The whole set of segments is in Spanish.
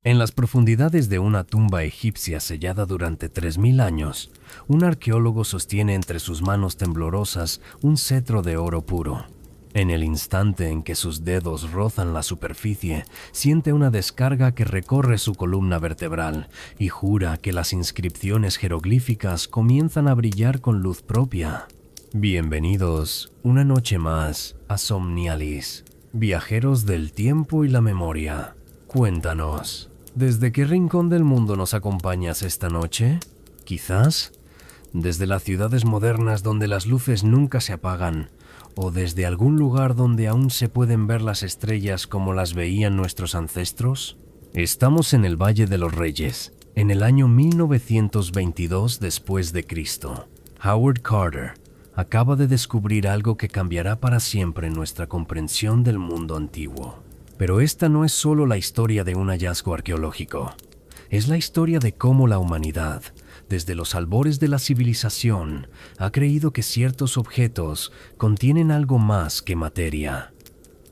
En las profundidades de una tumba egipcia sellada durante 3000 años, un arqueólogo sostiene entre sus manos temblorosas un cetro de oro puro. En el instante en que sus dedos rozan la superficie, siente una descarga que recorre su columna vertebral y jura que las inscripciones jeroglíficas comienzan a brillar con luz propia. Bienvenidos una noche más a Somnialis, viajeros del tiempo y la memoria. Cuéntanos, ¿desde qué rincón del mundo nos acompañas esta noche? Quizás desde las ciudades modernas donde las luces nunca se apagan, o desde algún lugar donde aún se pueden ver las estrellas como las veían nuestros ancestros. Estamos en el Valle de los Reyes, en el año 1922 después de Cristo. Howard Carter acaba de descubrir algo que cambiará para siempre nuestra comprensión del mundo antiguo. Pero esta no es solo la historia de un hallazgo arqueológico. Es la historia de cómo la humanidad, desde los albores de la civilización, ha creído que ciertos objetos contienen algo más que materia.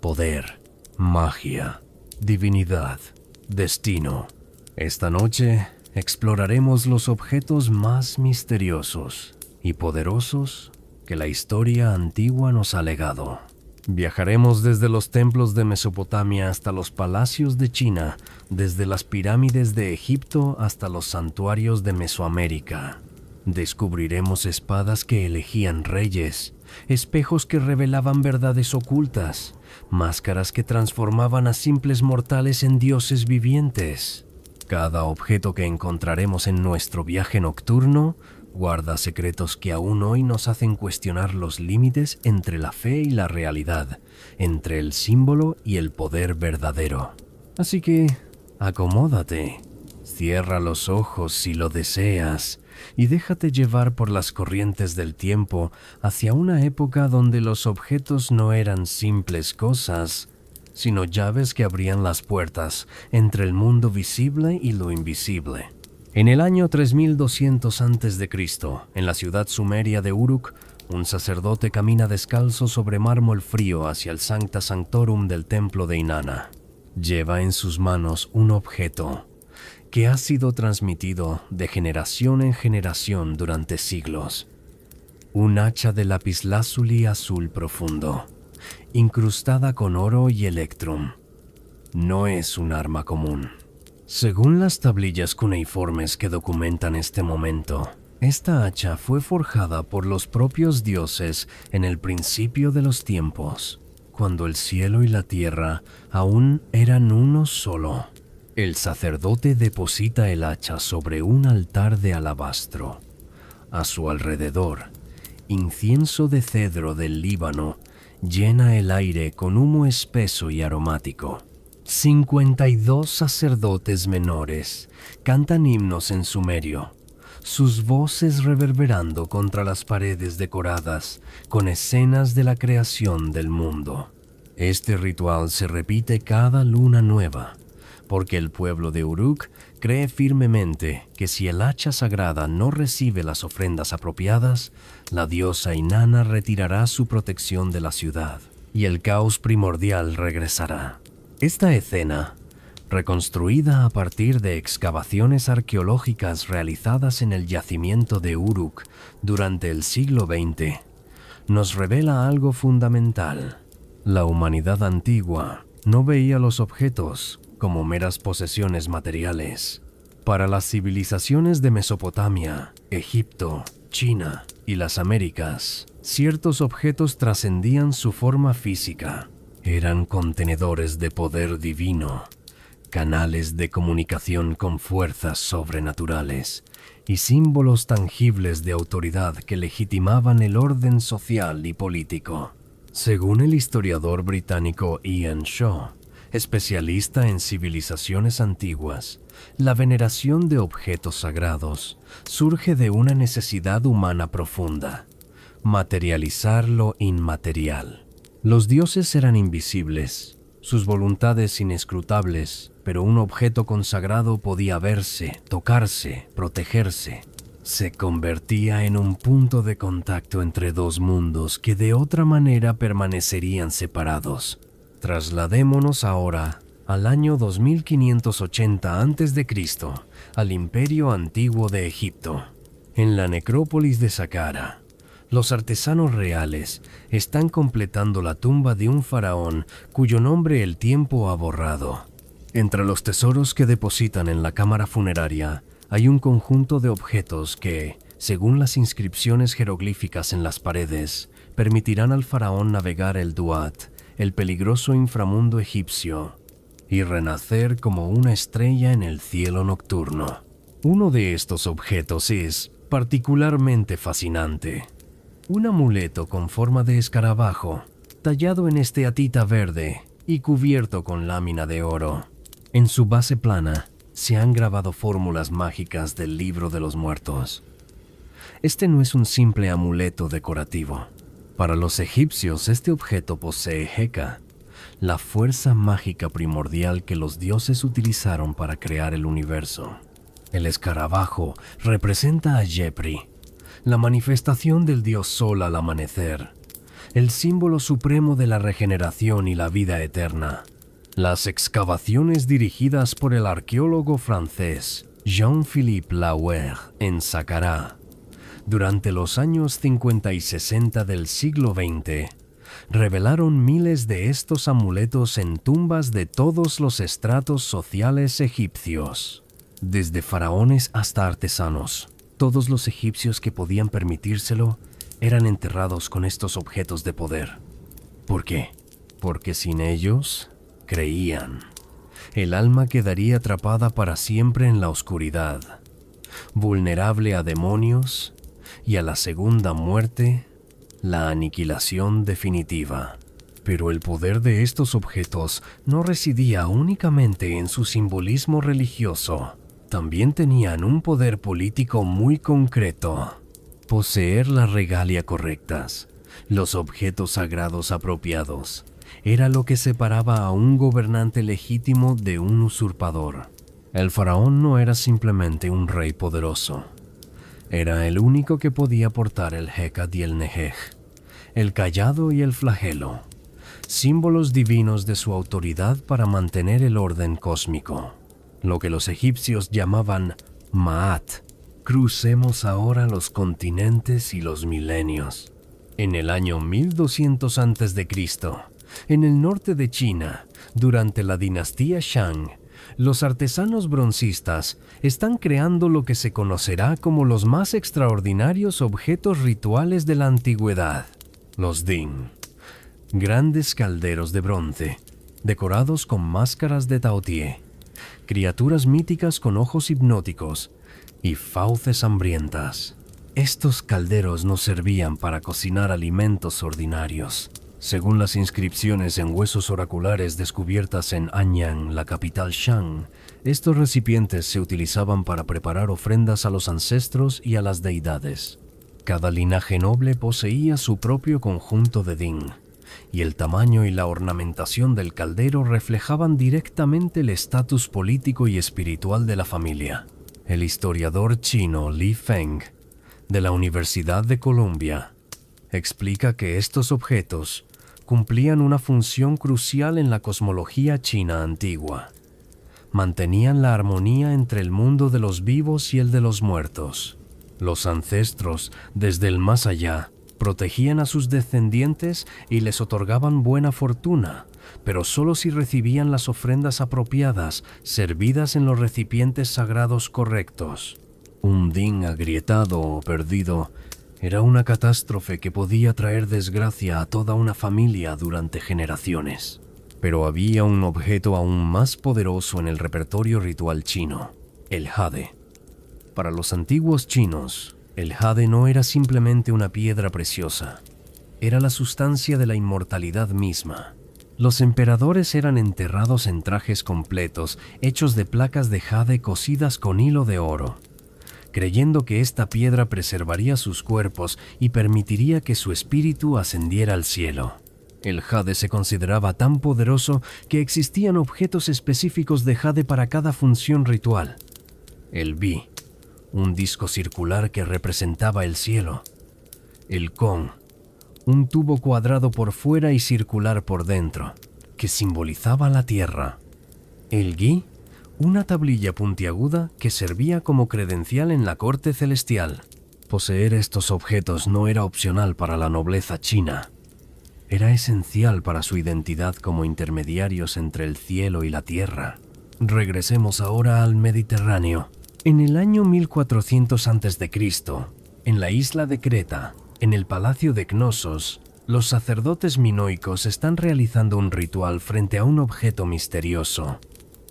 Poder, magia, divinidad, destino. Esta noche exploraremos los objetos más misteriosos y poderosos que la historia antigua nos ha legado. Viajaremos desde los templos de Mesopotamia hasta los palacios de China, desde las pirámides de Egipto hasta los santuarios de Mesoamérica. Descubriremos espadas que elegían reyes, espejos que revelaban verdades ocultas, máscaras que transformaban a simples mortales en dioses vivientes. Cada objeto que encontraremos en nuestro viaje nocturno guarda secretos que aún hoy nos hacen cuestionar los límites entre la fe y la realidad, entre el símbolo y el poder verdadero. Así que, acomódate, cierra los ojos si lo deseas y déjate llevar por las corrientes del tiempo hacia una época donde los objetos no eran simples cosas, sino llaves que abrían las puertas entre el mundo visible y lo invisible. En el año 3200 a.C., en la ciudad sumeria de Uruk, un sacerdote camina descalzo sobre mármol frío hacia el Sancta Sanctorum del templo de Inanna. Lleva en sus manos un objeto que ha sido transmitido de generación en generación durante siglos. Un hacha de lapislázuli azul profundo, incrustada con oro y electrum. No es un arma común. Según las tablillas cuneiformes que documentan este momento, esta hacha fue forjada por los propios dioses en el principio de los tiempos, cuando el cielo y la tierra aún eran uno solo. El sacerdote deposita el hacha sobre un altar de alabastro. A su alrededor, incienso de cedro del Líbano llena el aire con humo espeso y aromático. 52 sacerdotes menores cantan himnos en sumerio, sus voces reverberando contra las paredes decoradas con escenas de la creación del mundo. Este ritual se repite cada luna nueva, porque el pueblo de Uruk cree firmemente que si el hacha sagrada no recibe las ofrendas apropiadas, la diosa Inanna retirará su protección de la ciudad y el caos primordial regresará. Esta escena, reconstruida a partir de excavaciones arqueológicas realizadas en el yacimiento de Uruk durante el siglo XX, nos revela algo fundamental. La humanidad antigua no veía los objetos como meras posesiones materiales. Para las civilizaciones de Mesopotamia, Egipto, China y las Américas, ciertos objetos trascendían su forma física. Eran contenedores de poder divino, canales de comunicación con fuerzas sobrenaturales y símbolos tangibles de autoridad que legitimaban el orden social y político. Según el historiador británico Ian Shaw, especialista en civilizaciones antiguas, la veneración de objetos sagrados surge de una necesidad humana profunda: materializar lo inmaterial. Los dioses eran invisibles, sus voluntades inescrutables, pero un objeto consagrado podía verse, tocarse, protegerse. Se convertía en un punto de contacto entre dos mundos que de otra manera permanecerían separados. Trasladémonos ahora al año 2580 a.C., al Imperio Antiguo de Egipto. En la necrópolis de Saqqara, los artesanos reales están completando la tumba de un faraón cuyo nombre el tiempo ha borrado. Entre los tesoros que depositan en la cámara funeraria hay un conjunto de objetos que, según las inscripciones jeroglíficas en las paredes, permitirán al faraón navegar el Duat, el peligroso inframundo egipcio, y renacer como una estrella en el cielo nocturno. Uno de estos objetos es particularmente fascinante. Un amuleto con forma de escarabajo, tallado en esteatita verde y cubierto con lámina de oro. En su base plana se han grabado fórmulas mágicas del libro de los muertos. Este no es un simple amuleto decorativo. Para los egipcios, este objeto posee Heka, la fuerza mágica primordial que los dioses utilizaron para crear el universo. El escarabajo representa a Yepri, la manifestación del dios Sol al amanecer, el símbolo supremo de la regeneración y la vida eterna. Las excavaciones dirigidas por el arqueólogo francés Jean-Philippe Lauer en Saqqara durante los años 50 y 60 del siglo XX revelaron miles de estos amuletos en tumbas de todos los estratos sociales egipcios. Desde faraones hasta artesanos, todos los egipcios que podían permitírselo eran enterrados con estos objetos de poder. ¿Por qué? Porque sin ellos, creían, el alma quedaría atrapada para siempre en la oscuridad, vulnerable a demonios y a la segunda muerte, la aniquilación definitiva. Pero el poder de estos objetos no residía únicamente en su simbolismo religioso. También tenían un poder político muy concreto: poseer las regalia correctas, los objetos sagrados apropiados. Era lo que separaba a un gobernante legítimo de un usurpador. El faraón no era simplemente un rey poderoso. Era el único que podía portar el Hecat y el Nehej, el cayado y el flagelo, símbolos divinos de su autoridad para mantener el orden cósmico. Lo que los egipcios llamaban Ma'at. Crucemos ahora los continentes y los milenios. En el año 1200 a.C., en el norte de China, durante la dinastía Shang, los artesanos broncistas están creando lo que se conocerá como los más extraordinarios objetos rituales de la antigüedad, los Ding, grandes calderos de bronce, decorados con máscaras de Taotie, criaturas míticas con ojos hipnóticos y fauces hambrientas. Estos calderos no servían para cocinar alimentos ordinarios. Según las inscripciones en huesos oraculares descubiertas en Anyang, la capital Shang, estos recipientes se utilizaban para preparar ofrendas a los ancestros y a las deidades. Cada linaje noble poseía su propio conjunto de Ding, y el tamaño y la ornamentación del caldero reflejaban directamente el estatus político y espiritual de la familia. El historiador chino Li Feng, de la Universidad de Columbia, explica que estos objetos cumplían una función crucial en la cosmología china antigua. Mantenían la armonía entre el mundo de los vivos y el de los muertos. Los ancestros, desde el más allá, protegían a sus descendientes y les otorgaban buena fortuna, pero solo si recibían las ofrendas apropiadas, servidas en los recipientes sagrados correctos. Un Ding agrietado o perdido era una catástrofe que podía traer desgracia a toda una familia durante generaciones. Pero había un objeto aún más poderoso en el repertorio ritual chino: el jade. Para los antiguos chinos, el jade no era simplemente una piedra preciosa, era la sustancia de la inmortalidad misma. Los emperadores eran enterrados en trajes completos, hechos de placas de jade cosidas con hilo de oro, creyendo que esta piedra preservaría sus cuerpos y permitiría que su espíritu ascendiera al cielo. El jade se consideraba tan poderoso que existían objetos específicos de jade para cada función ritual. El bi, un disco circular que representaba el cielo. El gong, un tubo cuadrado por fuera y circular por dentro, que simbolizaba la tierra. El gui, una tablilla puntiaguda que servía como credencial en la corte celestial. Poseer estos objetos no era opcional para la nobleza china. Era esencial para su identidad como intermediarios entre el cielo y la tierra. Regresemos ahora al Mediterráneo. En el año 1400 a.C., en la isla de Creta, en el palacio de Cnosos, los sacerdotes minoicos están realizando un ritual frente a un objeto misterioso,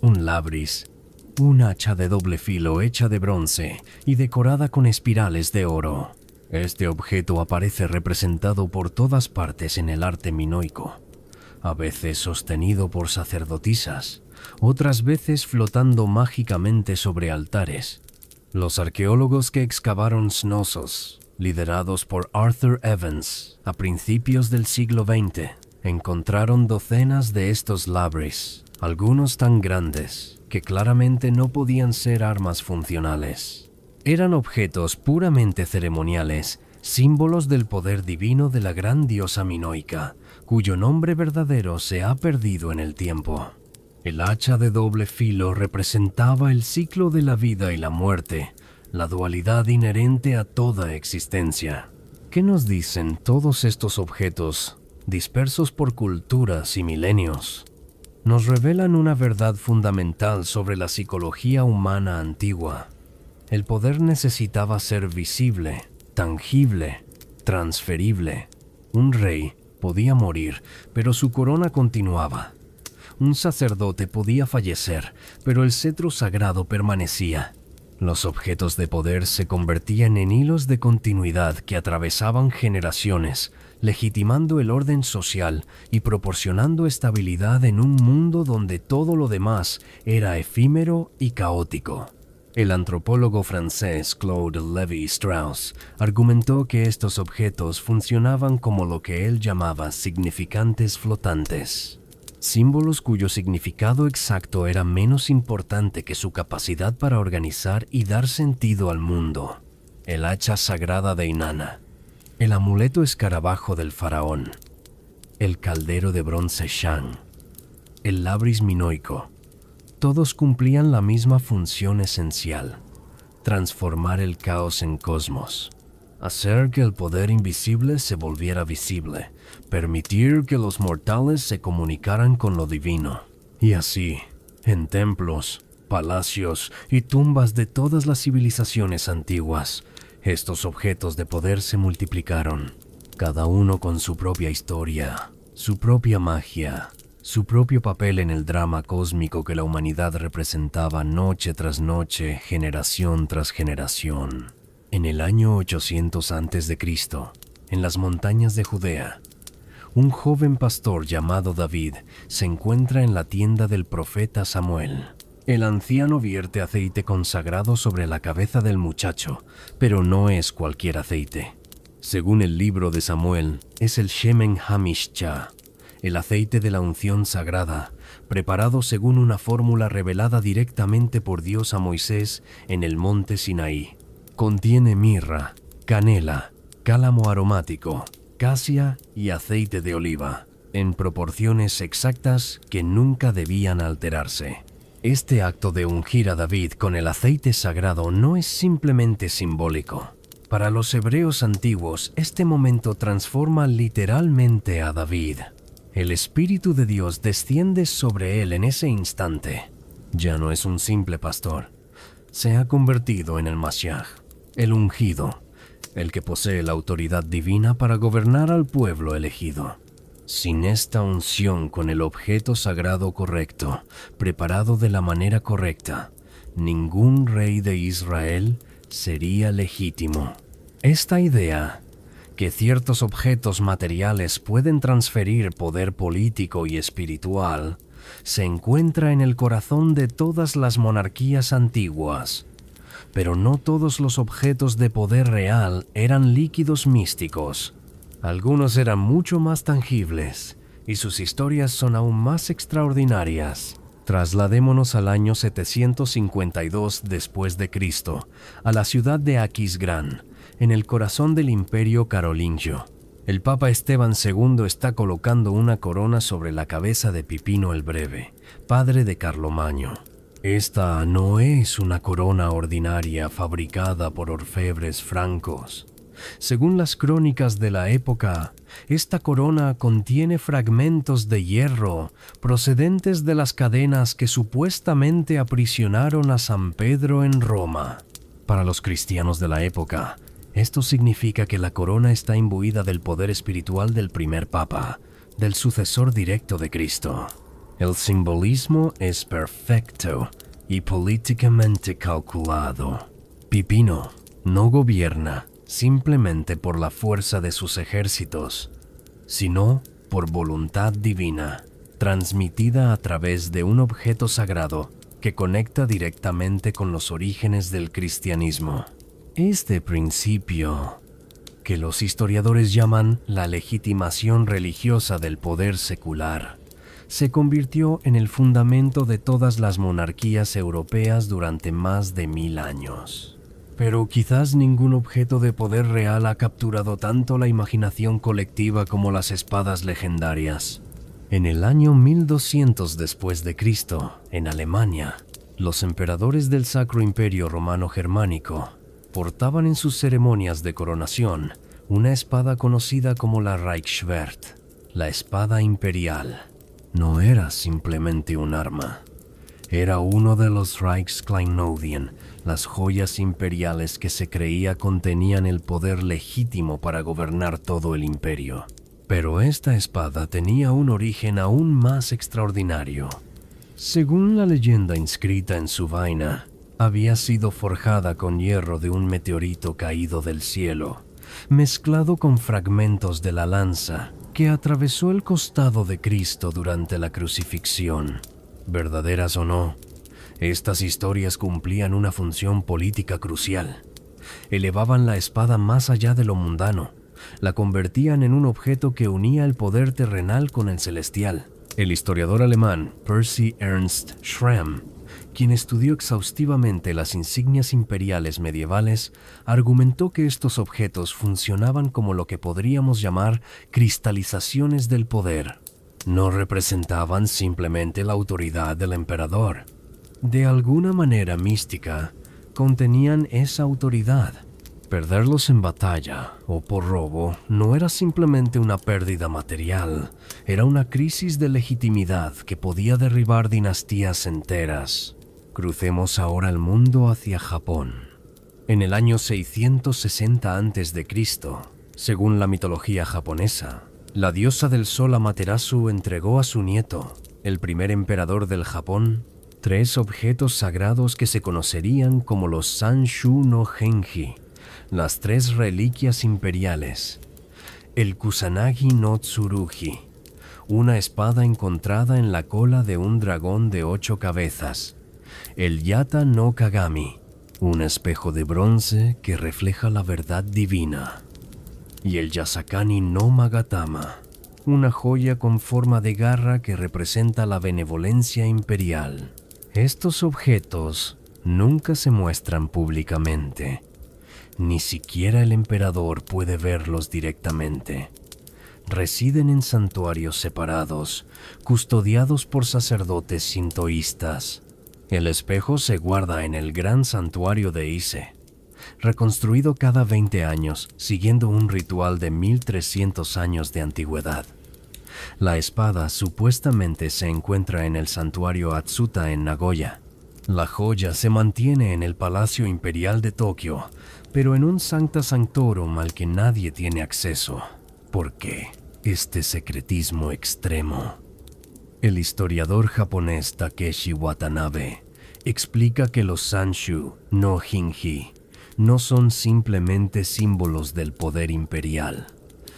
un labris, un hacha de doble filo hecha de bronce y decorada con espirales de oro. Este objeto aparece representado por todas partes en el arte minoico, a veces sostenido por sacerdotisas, otras veces flotando mágicamente sobre altares. Los arqueólogos que excavaron Cnosos, liderados por Arthur Evans, a principios del siglo XX, encontraron docenas de estos labris, algunos tan grandes que claramente no podían ser armas funcionales. Eran objetos puramente ceremoniales, símbolos del poder divino de la gran diosa minoica, cuyo nombre verdadero se ha perdido en el tiempo. El hacha de doble filo representaba el ciclo de la vida y la muerte, la dualidad inherente a toda existencia. ¿Qué nos dicen todos estos objetos, dispersos por culturas y milenios? Nos revelan una verdad fundamental sobre la psicología humana antigua. El poder necesitaba ser visible, tangible, transferible. Un rey podía morir, pero su corona continuaba. Un sacerdote podía fallecer, pero el cetro sagrado permanecía. Los objetos de poder se convertían en hilos de continuidad que atravesaban generaciones, legitimando el orden social y proporcionando estabilidad en un mundo donde todo lo demás era efímero y caótico. El antropólogo francés Claude Lévi-Strauss argumentó que estos objetos funcionaban como lo que él llamaba significantes flotantes. Símbolos cuyo significado exacto era menos importante que su capacidad para organizar y dar sentido al mundo. El hacha sagrada de Inanna, el amuleto escarabajo del faraón, el caldero de bronce Shang, el labris minoico, todos cumplían la misma función esencial: transformar el caos en cosmos. Hacer que el poder invisible se volviera visible, permitir que los mortales se comunicaran con lo divino. Y así, en templos, palacios y tumbas de todas las civilizaciones antiguas, estos objetos de poder se multiplicaron, cada uno con su propia historia, su propia magia, su propio papel en el drama cósmico que la humanidad representaba noche tras noche, generación tras generación. En el año 800 a.C., en las montañas de Judea, un joven pastor llamado David se encuentra en la tienda del profeta Samuel. El anciano vierte aceite consagrado sobre la cabeza del muchacho, pero no es cualquier aceite. Según el libro de Samuel, es el Shemen HaMishcha, el aceite de la unción sagrada, preparado según una fórmula revelada directamente por Dios a Moisés en el monte Sinaí. Contiene mirra, canela, cálamo aromático, casia y aceite de oliva, en proporciones exactas que nunca debían alterarse. Este acto de ungir a David con el aceite sagrado no es simplemente simbólico. Para los hebreos antiguos, este momento transforma literalmente a David. El Espíritu de Dios desciende sobre él en ese instante. Ya no es un simple pastor. Se ha convertido en el Mashiach, el ungido, el que posee la autoridad divina para gobernar al pueblo elegido. Sin esta unción con el objeto sagrado correcto, preparado de la manera correcta, ningún rey de Israel sería legítimo. Esta idea, que ciertos objetos materiales pueden transferir poder político y espiritual, se encuentra en el corazón de todas las monarquías antiguas. Pero no todos los objetos de poder real eran líquidos místicos. Algunos eran mucho más tangibles, y sus historias son aún más extraordinarias. Trasladémonos al año 752 después de Cristo, a la ciudad de Aquisgrán, en el corazón del Imperio Carolingio. El Papa Esteban II está colocando una corona sobre la cabeza de Pipino el Breve, padre de Carlomagno. Esta no es una corona ordinaria fabricada por orfebres francos. Según las crónicas de la época, esta corona contiene fragmentos de hierro procedentes de las cadenas que supuestamente aprisionaron a San Pedro en Roma. Para los cristianos de la época, esto significa que la corona está imbuida del poder espiritual del primer papa, del sucesor directo de Cristo. El simbolismo es perfecto y políticamente calculado. Pipino no gobierna simplemente por la fuerza de sus ejércitos, sino por voluntad divina, transmitida a través de un objeto sagrado que conecta directamente con los orígenes del cristianismo. Este principio, que los historiadores llaman la legitimación religiosa del poder secular, se convirtió en el fundamento de todas las monarquías europeas durante más de 1000 años. Pero quizás ningún objeto de poder real ha capturado tanto la imaginación colectiva como las espadas legendarias. En el año 1200 después de Cristo, en Alemania, los emperadores del Sacro Imperio Romano Germánico portaban en sus ceremonias de coronación una espada conocida como la Reichsschwert, la espada imperial. No era simplemente un arma, era uno de los Reichskleinodien, las joyas imperiales que se creía contenían el poder legítimo para gobernar todo el imperio. Pero esta espada tenía un origen aún más extraordinario. Según la leyenda inscrita en su vaina, había sido forjada con hierro de un meteorito caído del cielo, mezclado con fragmentos de la lanza que atravesó el costado de Cristo durante la crucifixión. Verdaderas o no, estas historias cumplían una función política crucial. Elevaban la espada más allá de lo mundano, la convertían en un objeto que unía el poder terrenal con el celestial. El historiador alemán Percy Ernst Schramm, quien estudió exhaustivamente las insignias imperiales medievales, argumentó que estos objetos funcionaban como lo que podríamos llamar cristalizaciones del poder. No representaban simplemente la autoridad del emperador. De alguna manera mística, contenían esa autoridad. Perderlos en batalla o por robo no era simplemente una pérdida material, era una crisis de legitimidad que podía derribar dinastías enteras. Crucemos ahora el mundo hacia Japón. En el año 660 a.C., según la mitología japonesa, la diosa del sol Amaterasu entregó a su nieto, el primer emperador del Japón, 3 objetos sagrados que se conocerían como los Sanshu no Genji, las 3 reliquias imperiales. El Kusanagi no Tsurugi, una espada encontrada en la cola de un dragón de 8 cabezas. El Yata no Kagami, un espejo de bronce que refleja la verdad divina. Y el Yasakani no Magatama, una joya con forma de garra que representa la benevolencia imperial. Estos objetos nunca se muestran públicamente. Ni siquiera el emperador puede verlos directamente. Residen en santuarios separados, custodiados por sacerdotes sintoístas. El espejo se guarda en el gran santuario de Ise, reconstruido cada 20 años, siguiendo un ritual de 1300 años de antigüedad. La espada supuestamente se encuentra en el santuario Atsuta en Nagoya. La joya se mantiene en el Palacio Imperial de Tokio, pero en un Sancta Sanctorum al que nadie tiene acceso. ¿Por qué este secretismo extremo? El historiador japonés Takeshi Watanabe explica que los Sanshu no Genji no son simplemente símbolos del poder imperial,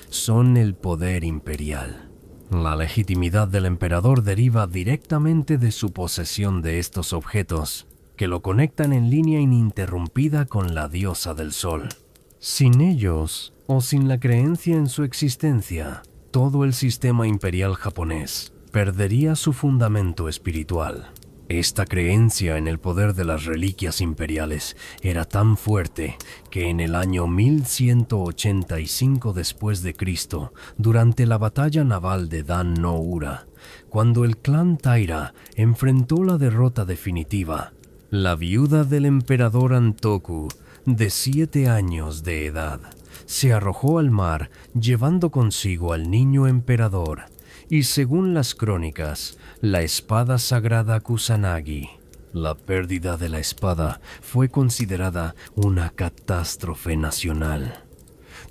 son el poder imperial. La legitimidad del emperador deriva directamente de su posesión de estos objetos, que lo conectan en línea ininterrumpida con la diosa del sol. Sin ellos, o sin la creencia en su existencia, todo el sistema imperial japonés perdería su fundamento espiritual. Esta creencia en el poder de las reliquias imperiales era tan fuerte que en el año 1185 después de Cristo, durante la batalla naval de Dan no Ura, cuando el clan Taira enfrentó la derrota definitiva, la viuda del emperador Antoku, de 7 años de edad, se arrojó al mar llevando consigo al niño emperador, y según las crónicas, la espada sagrada Kusanagi. La pérdida de la espada fue considerada una catástrofe nacional.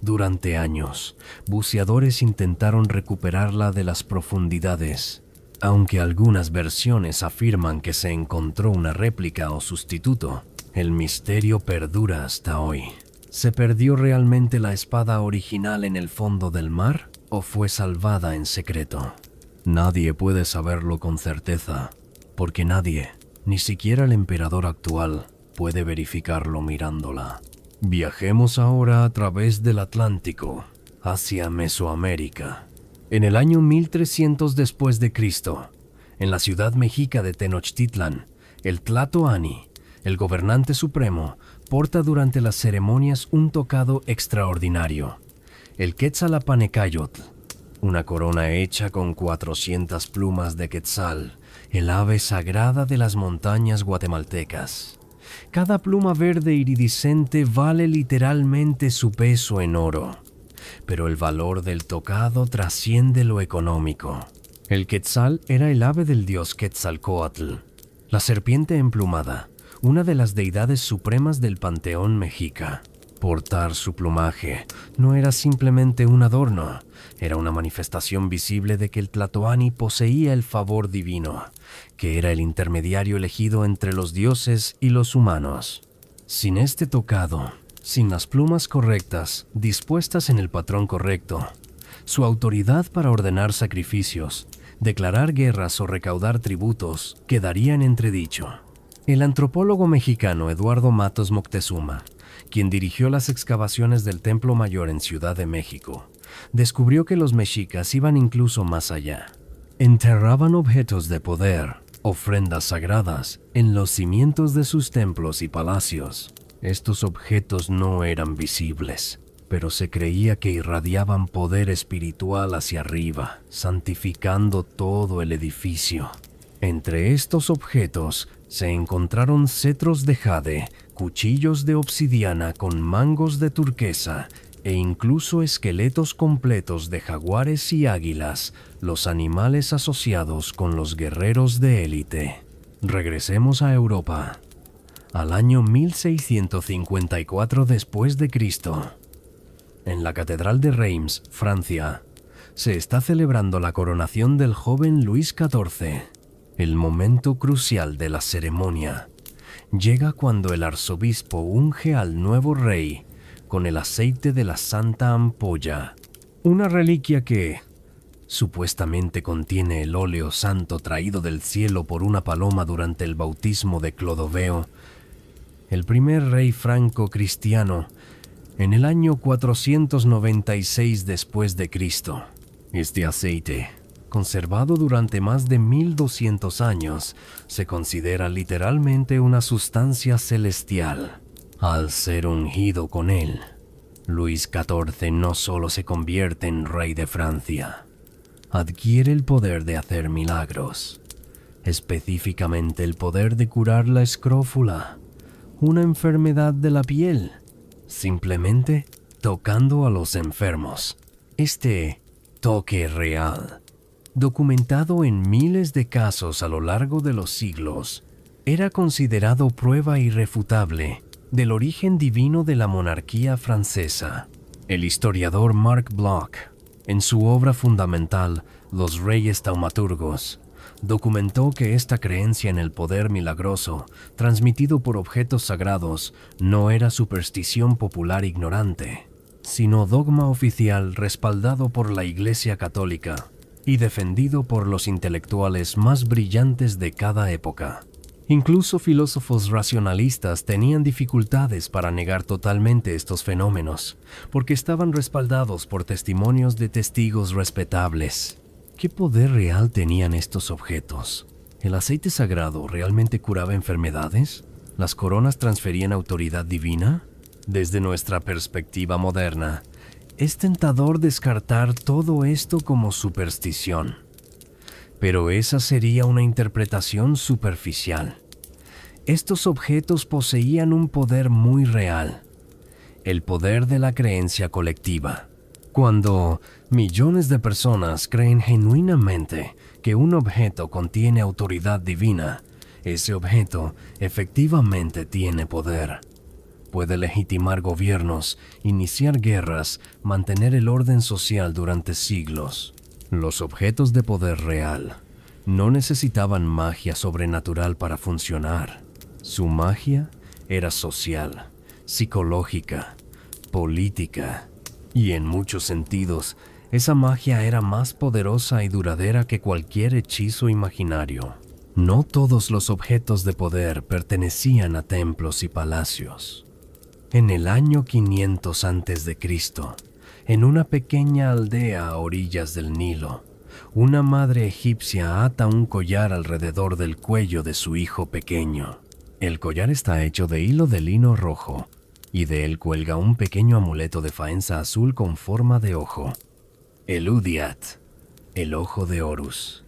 Durante años, buceadores intentaron recuperarla de las profundidades, aunque algunas versiones afirman que se encontró una réplica o sustituto. El misterio perdura hasta hoy. ¿Se perdió realmente la espada original en el fondo del mar o fue salvada en secreto? Nadie puede saberlo con certeza, porque nadie, ni siquiera el emperador actual, puede verificarlo mirándola. Viajemos ahora a través del Atlántico, hacia Mesoamérica. En el año 1300 después de Cristo, en la ciudad mexica de Tenochtitlan, el Tlatoani, el gobernante supremo, porta durante las ceremonias un tocado extraordinario, el Quetzalapanecayotl, una corona hecha con 400 plumas de quetzal, el ave sagrada de las montañas guatemaltecas. Cada pluma verde iridiscente vale literalmente su peso en oro, pero el valor del tocado trasciende lo económico. El quetzal era el ave del dios Quetzalcóatl, la serpiente emplumada, una de las deidades supremas del panteón mexica. Portar su plumaje no era simplemente un adorno, era una manifestación visible de que el Tlatoani poseía el favor divino, que era el intermediario elegido entre los dioses y los humanos. Sin este tocado, sin las plumas correctas, dispuestas en el patrón correcto, su autoridad para ordenar sacrificios, declarar guerras o recaudar tributos quedaría en entredicho. El antropólogo mexicano Eduardo Matos Moctezuma, quien dirigió las excavaciones del Templo Mayor en Ciudad de México, descubrió que los mexicas iban incluso más allá. Enterraban objetos de poder, ofrendas sagradas, en los cimientos de sus templos y palacios. Estos objetos no eran visibles, pero se creía que irradiaban poder espiritual hacia arriba, santificando todo el edificio. Entre estos objetos se encontraron cetros de jade, cuchillos de obsidiana con mangos de turquesa e incluso esqueletos completos de jaguares y águilas, los animales asociados con los guerreros de élite. Regresemos a Europa, al año 1654 después de Cristo. En la Catedral de Reims, Francia, se está celebrando la coronación del joven Luis XIV. El momento crucial de la ceremonia llega cuando el arzobispo unge al nuevo rey con el aceite de la Santa Ampolla, una reliquia que supuestamente contiene el óleo santo traído del cielo por una paloma durante el bautismo de Clodoveo, el primer rey franco-cristiano, en el año 496 después de Cristo. Este aceite, conservado durante más de 1200 años, se considera literalmente una sustancia celestial. Al ser ungido con él, Luis XIV no solo se convierte en rey de Francia, adquiere el poder de hacer milagros, específicamente el poder de curar la escrófula, una enfermedad de la piel, simplemente tocando a los enfermos. Este toque real, documentado en miles de casos a lo largo de los siglos, era considerado prueba irrefutable del origen divino de la monarquía francesa. El historiador Marc Bloch, en su obra fundamental Los Reyes Taumaturgos, documentó que esta creencia en el poder milagroso transmitido por objetos sagrados no era superstición popular ignorante, sino dogma oficial respaldado por la Iglesia Católica y defendido por los intelectuales más brillantes de cada época. Incluso filósofos racionalistas tenían dificultades para negar totalmente estos fenómenos, porque estaban respaldados por testimonios de testigos respetables. ¿Qué poder real tenían estos objetos? ¿El aceite sagrado realmente curaba enfermedades? ¿Las coronas transferían autoridad divina? Desde nuestra perspectiva moderna, es tentador descartar todo esto como superstición. Pero esa sería una interpretación superficial. Estos objetos poseían un poder muy real, el poder de la creencia colectiva. Cuando millones de personas creen genuinamente que un objeto contiene autoridad divina, ese objeto efectivamente tiene poder. Puede legitimar gobiernos, iniciar guerras, mantener el orden social durante siglos. Los objetos de poder real no necesitaban magia sobrenatural para funcionar. Su magia era social, psicológica, política, y en muchos sentidos, esa magia era más poderosa y duradera que cualquier hechizo imaginario. No todos los objetos de poder pertenecían a templos y palacios. En el año 500 a.C., en una pequeña aldea a orillas del Nilo, una madre egipcia ata un collar alrededor del cuello de su hijo pequeño. El collar está hecho de hilo de lino rojo, y de él cuelga un pequeño amuleto de faenza azul con forma de ojo. El Udiat, el ojo de Horus.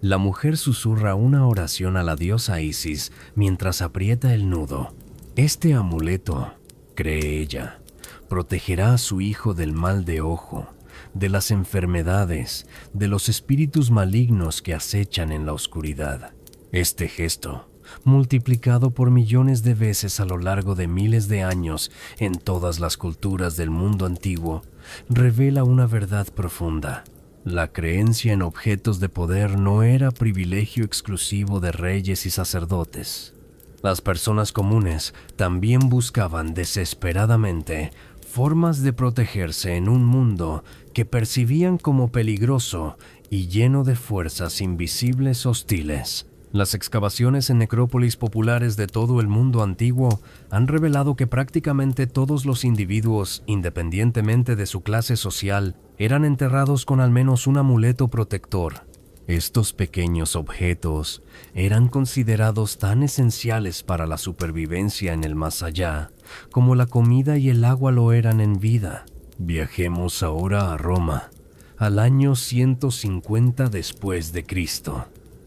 La mujer susurra una oración a la diosa Isis mientras aprieta el nudo. Este amuleto, cree ella, protegerá a su hijo del mal de ojo, de las enfermedades, de los espíritus malignos que acechan en la oscuridad. Este gesto, multiplicado por millones de veces a lo largo de miles de años en todas las culturas del mundo antiguo, revela una verdad profunda. La creencia en objetos de poder no era privilegio exclusivo de reyes y sacerdotes. Las personas comunes también buscaban desesperadamente formas de protegerse en un mundo que percibían como peligroso y lleno de fuerzas invisibles hostiles. Las excavaciones en necrópolis populares de todo el mundo antiguo han revelado que prácticamente todos los individuos, independientemente de su clase social, eran enterrados con al menos un amuleto protector. Estos pequeños objetos eran considerados tan esenciales para la supervivencia en el más allá, como la comida y el agua lo eran en vida. Viajemos ahora a Roma, al año 150 después de Cristo.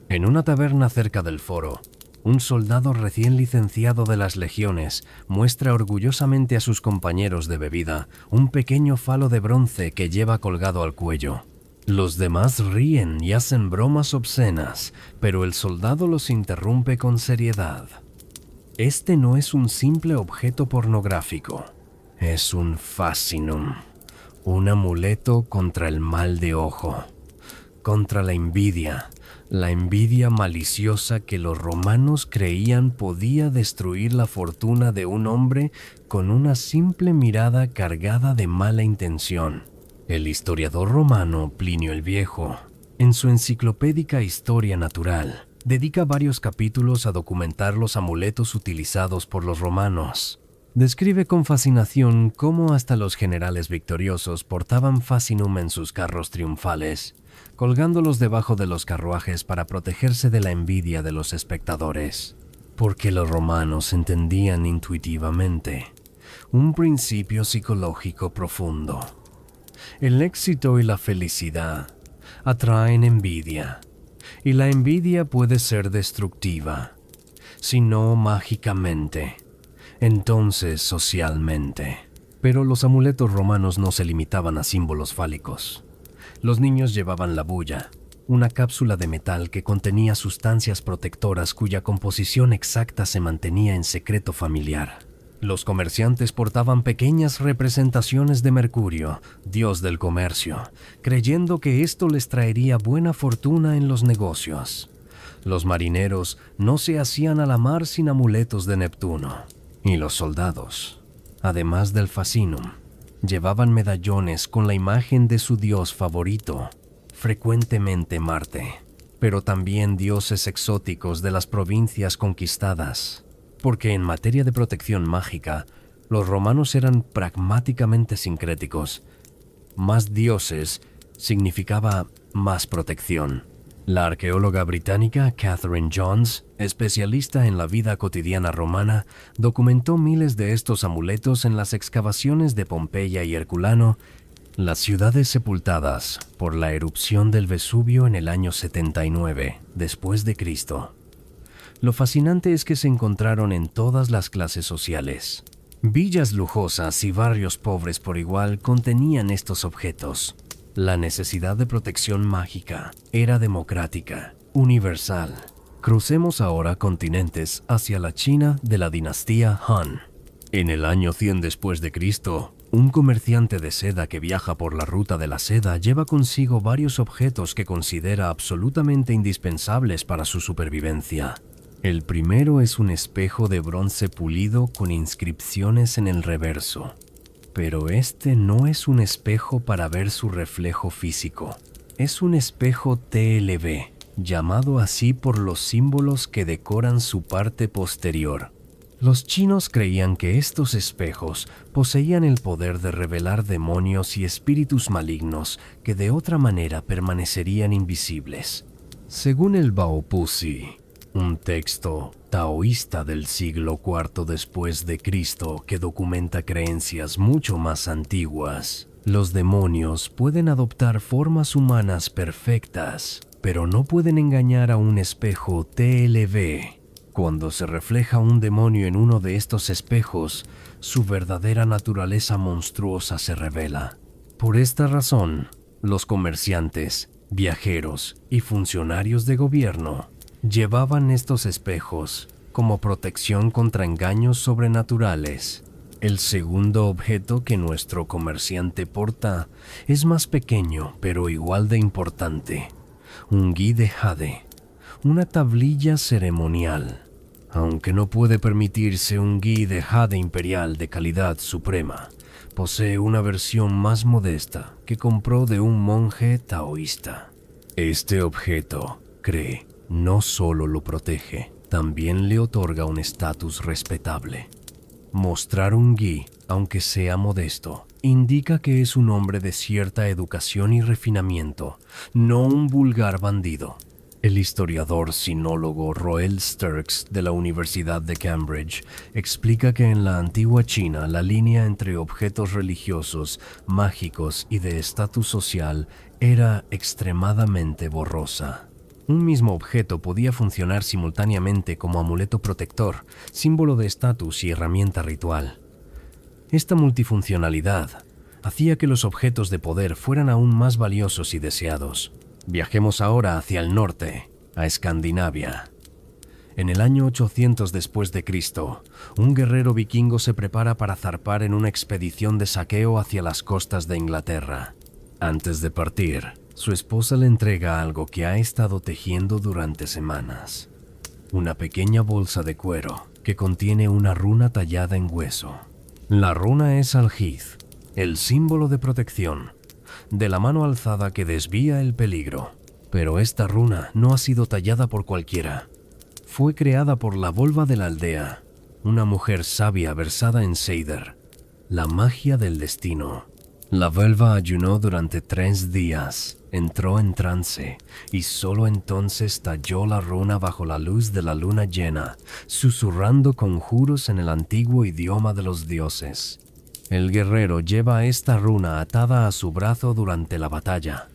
En una taberna cerca del foro, un soldado recién licenciado de las legiones muestra orgullosamente a sus compañeros de bebida un pequeño falo de bronce que lleva colgado al cuello. Los demás ríen y hacen bromas obscenas, pero el soldado los interrumpe con seriedad. Este no es un simple objeto pornográfico, es un fascinum, un amuleto contra el mal de ojo, contra la envidia maliciosa que los romanos creían podía destruir la fortuna de un hombre con una simple mirada cargada de mala intención. El historiador romano Plinio el Viejo, en su enciclopédica Historia Natural, dedica varios capítulos a documentar los amuletos utilizados por los romanos. Describe con fascinación cómo hasta los generales victoriosos portaban fascinum en sus carros triunfales, colgándolos debajo de los carruajes para protegerse de la envidia de los espectadores. Porque los romanos entendían intuitivamente un principio psicológico profundo. El éxito y la felicidad atraen envidia, y la envidia puede ser destructiva, si no mágicamente, entonces socialmente. Pero los amuletos romanos no se limitaban a símbolos fálicos. Los niños llevaban la bulla, una cápsula de metal que contenía sustancias protectoras cuya composición exacta se mantenía en secreto familiar. Los comerciantes portaban pequeñas representaciones de Mercurio, dios del comercio, creyendo que esto les traería buena fortuna en los negocios. Los marineros no se hacían a la mar sin amuletos de Neptuno. Y los soldados, además del fascinum, llevaban medallones con la imagen de su dios favorito, frecuentemente Marte, pero también dioses exóticos de las provincias conquistadas. Porque en materia de protección mágica, los romanos eran pragmáticamente sincréticos. Más dioses significaba más protección. La arqueóloga británica Catherine Jones, especialista en la vida cotidiana romana, documentó miles de estos amuletos en las excavaciones de Pompeya y Herculano, las ciudades sepultadas por la erupción del Vesubio en el año 79 después de Cristo. Lo fascinante es que se encontraron en todas las clases sociales. Villas lujosas y barrios pobres por igual contenían estos objetos. La necesidad de protección mágica era democrática, universal. Crucemos ahora continentes hacia la China de la dinastía Han. En el año 100 después de Cristo, un comerciante de seda que viaja por la ruta de la seda lleva consigo varios objetos que considera absolutamente indispensables para su supervivencia. El primero es un espejo de bronce pulido con inscripciones en el reverso. Pero este no es un espejo para ver su reflejo físico. Es un espejo TLV, llamado así por los símbolos que decoran su parte posterior. Los chinos creían que estos espejos poseían el poder de revelar demonios y espíritus malignos que de otra manera permanecerían invisibles. Según el Baopuzi, un texto taoísta del siglo IV después de Cristo que documenta creencias mucho más antiguas, los demonios pueden adoptar formas humanas perfectas, pero no pueden engañar a un espejo TLV. Cuando se refleja un demonio en uno de estos espejos, su verdadera naturaleza monstruosa se revela. Por esta razón, los comerciantes, viajeros y funcionarios de gobierno llevaban estos espejos como protección contra engaños sobrenaturales. El segundo objeto que nuestro comerciante porta es más pequeño pero igual de importante. Un gui de jade, una tablilla ceremonial. Aunque no puede permitirse un gui de jade imperial de calidad suprema, posee una versión más modesta que compró de un monje taoísta. Este objeto, cree, no solo lo protege, también le otorga un estatus respetable. Mostrar un gui, aunque sea modesto, indica que es un hombre de cierta educación y refinamiento, no un vulgar bandido. El historiador sinólogo Roel Sturks de la Universidad de Cambridge explica que en la antigua China la línea entre objetos religiosos, mágicos y de estatus social era extremadamente borrosa. Un mismo objeto podía funcionar simultáneamente como amuleto protector, símbolo de estatus y herramienta ritual. Esta multifuncionalidad hacía que los objetos de poder fueran aún más valiosos y deseados. Viajemos ahora hacia el norte, a Escandinavia. En el año 800 después de Cristo, un guerrero vikingo se prepara para zarpar en una expedición de saqueo hacia las costas de Inglaterra. Antes de partir, su esposa le entrega algo que ha estado tejiendo durante semanas. Una pequeña bolsa de cuero que contiene una runa tallada en hueso. La runa es Alhith, el símbolo de protección, de la mano alzada que desvía el peligro. Pero esta runa no ha sido tallada por cualquiera. Fue creada por la Volva de la aldea, una mujer sabia versada en Seidr, la magia del destino. La Volva ayunó durante 3 días, entró en trance y solo entonces talló la runa bajo la luz de la luna llena, susurrando conjuros en el antiguo idioma de los dioses. El guerrero lleva esta runa atada a su brazo durante la batalla.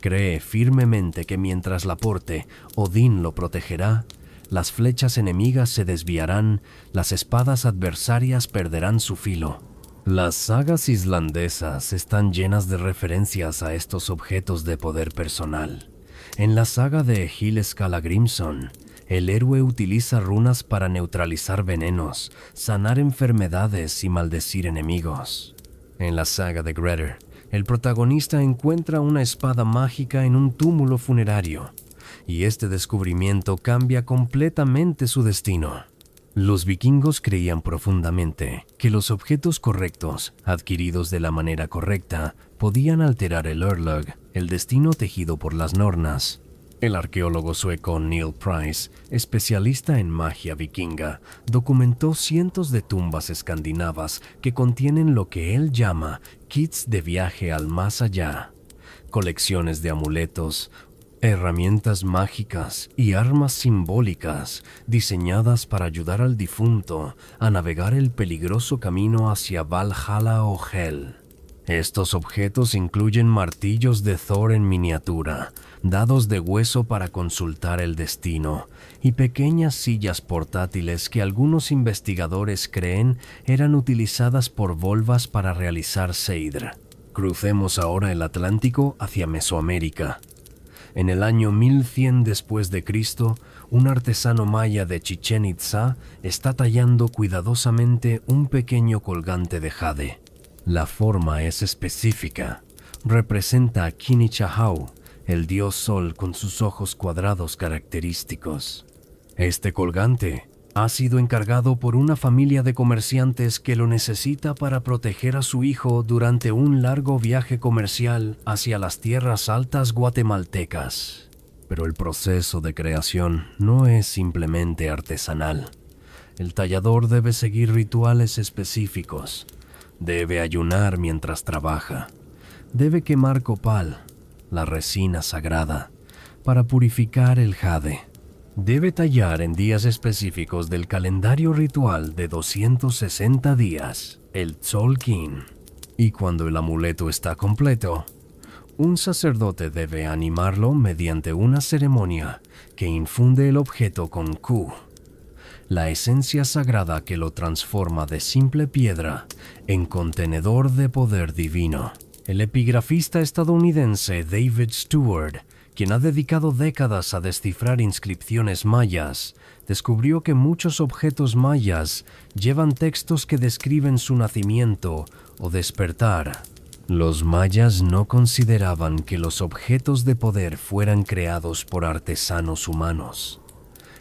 Cree firmemente que mientras la porte, Odín lo protegerá, las flechas enemigas se desviarán, las espadas adversarias perderán su filo. Las sagas islandesas están llenas de referencias a estos objetos de poder personal. En la saga de Egil Skallagrímson, el héroe utiliza runas para neutralizar venenos, sanar enfermedades y maldecir enemigos. En la saga de Grettir, el protagonista encuentra una espada mágica en un túmulo funerario, y este descubrimiento cambia completamente su destino. Los vikingos creían profundamente que los objetos correctos, adquiridos de la manera correcta, podían alterar el Örlög, el destino tejido por las nornas. El arqueólogo sueco Neil Price, especialista en magia vikinga, documentó cientos de tumbas escandinavas que contienen lo que él llama kits de viaje al más allá, colecciones de amuletos, herramientas mágicas y armas simbólicas diseñadas para ayudar al difunto a navegar el peligroso camino hacia Valhalla o Hel. Estos objetos incluyen martillos de Thor en miniatura, dados de hueso para consultar el destino, y pequeñas sillas portátiles que algunos investigadores creen eran utilizadas por Volvas para realizar Seidr. Crucemos ahora el Atlántico hacia Mesoamérica. En el año 1100 después de Cristo, un artesano maya de Chichén Itzá está tallando cuidadosamente un pequeño colgante de jade. La forma es específica. Representa a Kinichahau, el dios sol con sus ojos cuadrados característicos. Este colgante ha sido encargado por una familia de comerciantes que lo necesita para proteger a su hijo durante un largo viaje comercial hacia las tierras altas guatemaltecas. Pero el proceso de creación no es simplemente artesanal. El tallador debe seguir rituales específicos. Debe ayunar mientras trabaja. Debe quemar copal, la resina sagrada, para purificar el jade. Debe tallar en días específicos del calendario ritual de 260 días, el Tzolk'in. Y cuando el amuleto está completo, un sacerdote debe animarlo mediante una ceremonia que infunde el objeto con Ku, la esencia sagrada que lo transforma de simple piedra en contenedor de poder divino. El epigrafista estadounidense David Stewart, quien ha dedicado décadas a descifrar inscripciones mayas, descubrió que muchos objetos mayas llevan textos que describen su nacimiento o despertar. Los mayas no consideraban que los objetos de poder fueran creados por artesanos humanos.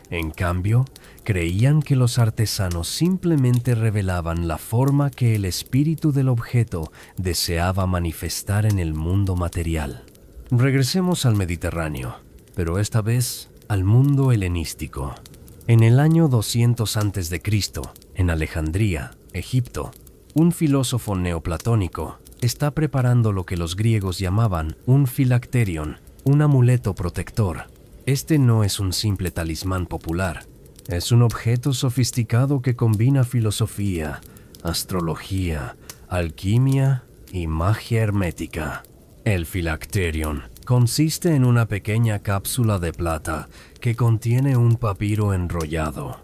En cambio, creían que los artesanos simplemente revelaban la forma que el espíritu del objeto deseaba manifestar en el mundo material. Regresemos al Mediterráneo, pero esta vez al mundo helenístico. En el año 200 a.C., en Alejandría, Egipto, un filósofo neoplatónico está preparando lo que los griegos llamaban un filacterion, un amuleto protector. Este no es un simple talismán popular. Es un objeto sofisticado que combina filosofía, astrología, alquimia y magia hermética. El filacterion consiste en una pequeña cápsula de plata que contiene un papiro enrollado.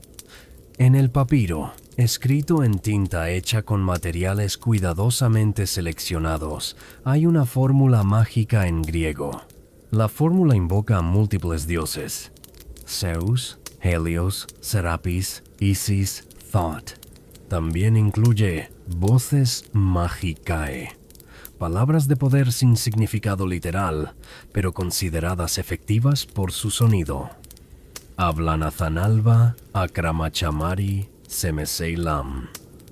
En el papiro, escrito en tinta hecha con materiales cuidadosamente seleccionados, hay una fórmula mágica en griego. La fórmula invoca a múltiples dioses: Zeus, Helios, Serapis, Isis, Thoth. También incluye voces magicae, palabras de poder sin significado literal, pero consideradas efectivas por su sonido. Ablanazanalba, Akramachamari, Semeseilam.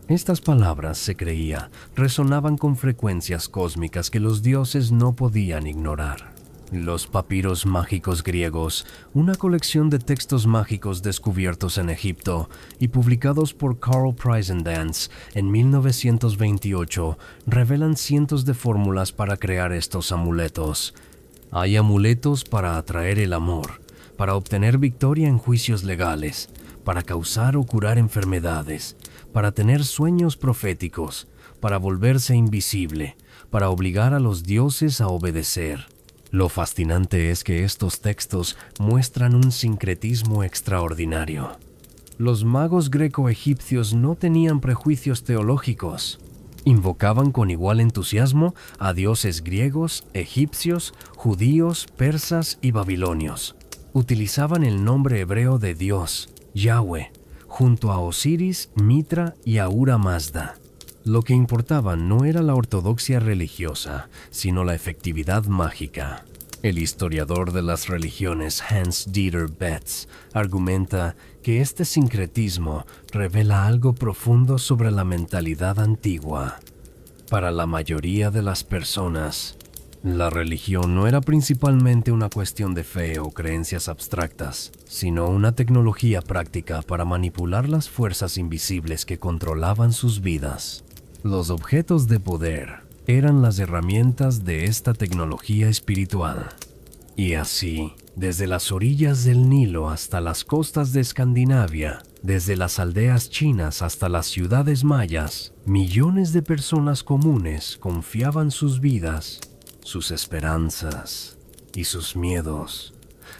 Estas palabras, se creía, resonaban con frecuencias cósmicas que los dioses no podían ignorar. Los papiros mágicos griegos, una colección de textos mágicos descubiertos en Egipto y publicados por Carl Preisendance en 1928, revelan cientos de fórmulas para crear estos amuletos. Hay amuletos para atraer el amor, para obtener victoria en juicios legales, para causar o curar enfermedades, para tener sueños proféticos, para volverse invisible, para obligar a los dioses a obedecer. Lo fascinante es que estos textos muestran un sincretismo extraordinario. Los magos greco-egipcios no tenían prejuicios teológicos. Invocaban con igual entusiasmo a dioses griegos, egipcios, judíos, persas y babilonios. Utilizaban el nombre hebreo de Dios, Yahweh, junto a Osiris, Mitra y Ahura Mazda. Lo que importaba no era la ortodoxia religiosa, sino la efectividad mágica. El historiador de las religiones Hans-Dieter Betz argumenta que este sincretismo revela algo profundo sobre la mentalidad antigua. Para la mayoría de las personas, la religión no era principalmente una cuestión de fe o creencias abstractas, sino una tecnología práctica para manipular las fuerzas invisibles que controlaban sus vidas. Los objetos de poder eran las herramientas de esta tecnología espiritual. Y así, desde las orillas del Nilo hasta las costas de Escandinavia, desde las aldeas chinas hasta las ciudades mayas, millones de personas comunes confiaban sus vidas, sus esperanzas y sus miedos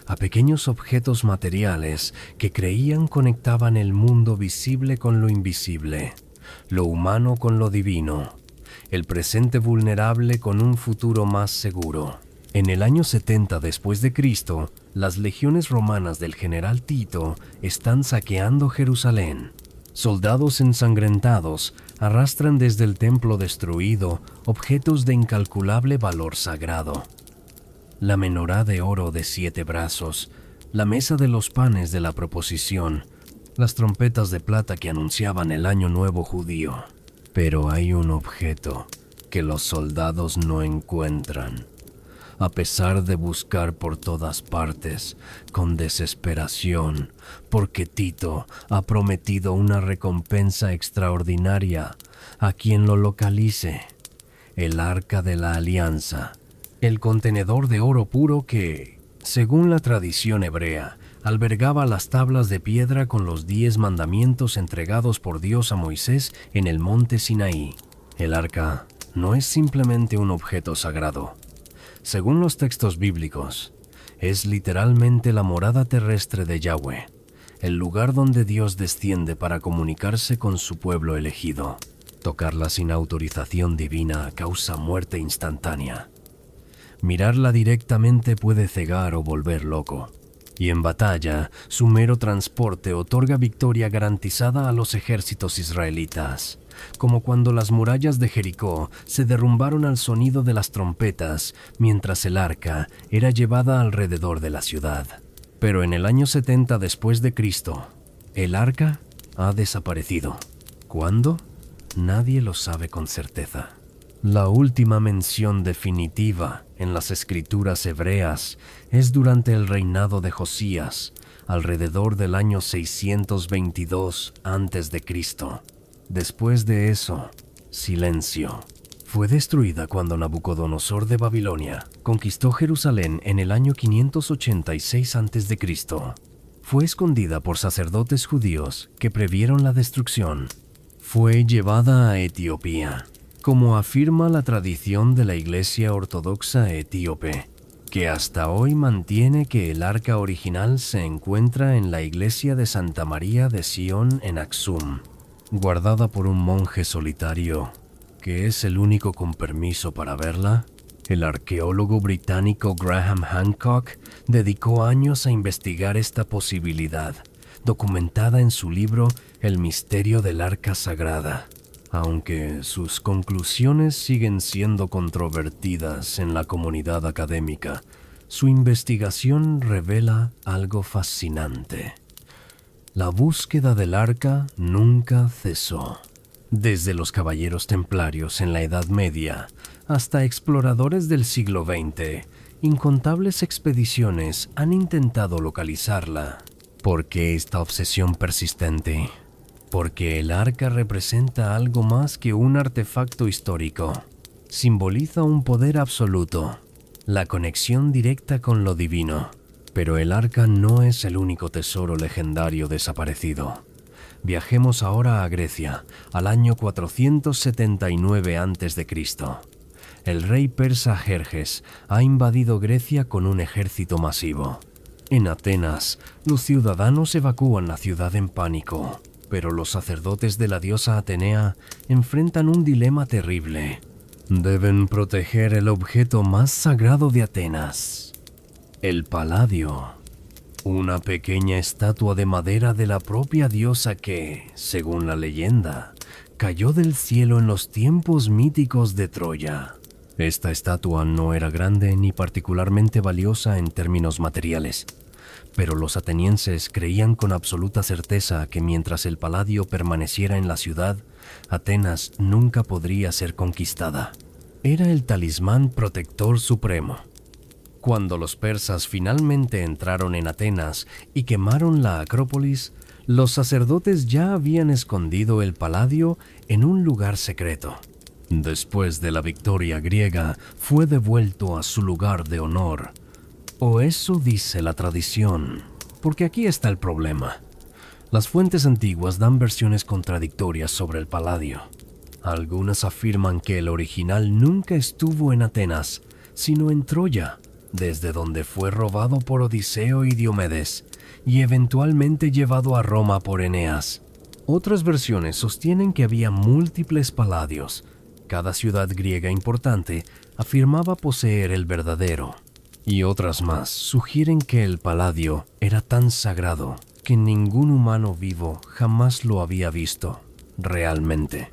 a pequeños objetos materiales que creían conectaban el mundo visible con lo invisible, lo humano con lo divino, el presente vulnerable con un futuro más seguro. En el año 70 después de Cristo, las legiones romanas del general Tito están saqueando Jerusalén. Soldados ensangrentados arrastran desde el templo destruido objetos de incalculable valor sagrado. La menorá de oro de 7 brazos, la mesa de los panes de la proposición, las trompetas de plata que anunciaban el año nuevo judío. Pero hay un objeto que los soldados no encuentran. A pesar de buscar por todas partes, con desesperación, porque Tito ha prometido una recompensa extraordinaria a quien lo localice, el Arca de la Alianza, el contenedor de oro puro que, según la tradición hebrea, albergaba las tablas de piedra con los 10 mandamientos entregados por Dios a Moisés en el monte Sinaí. El arca no es simplemente un objeto sagrado. Según los textos bíblicos, es literalmente la morada terrestre de Yahweh, el lugar donde Dios desciende para comunicarse con su pueblo elegido. Tocarla sin autorización divina causa muerte instantánea. Mirarla directamente puede cegar o volver loco. Y en batalla, su mero transporte otorga victoria garantizada a los ejércitos israelitas, como cuando las murallas de Jericó se derrumbaron al sonido de las trompetas mientras el arca era llevada alrededor de la ciudad. Pero en el año 70 después de Cristo, el arca ha desaparecido. ¿Cuándo? Nadie lo sabe con certeza. La última mención definitiva en las escrituras hebreas es durante el reinado de Josías, alrededor del año 622 a.C. Después de eso, silencio. Fue destruida cuando Nabucodonosor de Babilonia conquistó Jerusalén en el año 586 a.C. Fue escondida por sacerdotes judíos que previeron la destrucción. Fue llevada a Etiopía, como afirma la tradición de la Iglesia Ortodoxa Etíope, que hasta hoy mantiene que el arca original se encuentra en la iglesia de Santa María de Sion en Aksum, guardada por un monje solitario, que es el único con permiso para verla. El arqueólogo británico Graham Hancock dedicó años a investigar esta posibilidad, documentada en su libro El misterio del arca sagrada. Aunque sus conclusiones siguen siendo controvertidas en la comunidad académica, su investigación revela algo fascinante. La búsqueda del arca nunca cesó. Desde los caballeros templarios en la Edad Media hasta exploradores del siglo XX, incontables expediciones han intentado localizarla. ¿Por qué esta obsesión persistente? Porque el arca representa algo más que un artefacto histórico. Simboliza un poder absoluto, la conexión directa con lo divino. Pero el arca no es el único tesoro legendario desaparecido. Viajemos ahora a Grecia, al año 479 a.C. El rey persa Jerjes ha invadido Grecia con un ejército masivo. En Atenas, los ciudadanos evacúan la ciudad en pánico. Pero los sacerdotes de la diosa Atenea enfrentan un dilema terrible. Deben proteger el objeto más sagrado de Atenas, el Paladio, una pequeña estatua de madera de la propia diosa que, según la leyenda, cayó del cielo en los tiempos míticos de Troya. Esta estatua no era grande ni particularmente valiosa en términos materiales. Pero los atenienses creían con absoluta certeza que mientras el Paladio permaneciera en la ciudad, Atenas nunca podría ser conquistada. Era el talismán protector supremo. Cuando los persas finalmente entraron en Atenas y quemaron la Acrópolis, los sacerdotes ya habían escondido el Paladio en un lugar secreto. Después de la victoria griega, fue devuelto a su lugar de honor, O eso dice la tradición, porque aquí está el problema. Las fuentes antiguas dan versiones contradictorias sobre el Palladio. Algunas afirman que el original nunca estuvo en Atenas, sino en Troya, desde donde fue robado por Odiseo y Diomedes, y eventualmente llevado a Roma por Eneas. Otras versiones sostienen que había múltiples Palladios. Cada ciudad griega importante afirmaba poseer el verdadero. Y otras más sugieren que el Palladio era tan sagrado que ningún humano vivo jamás lo había visto realmente.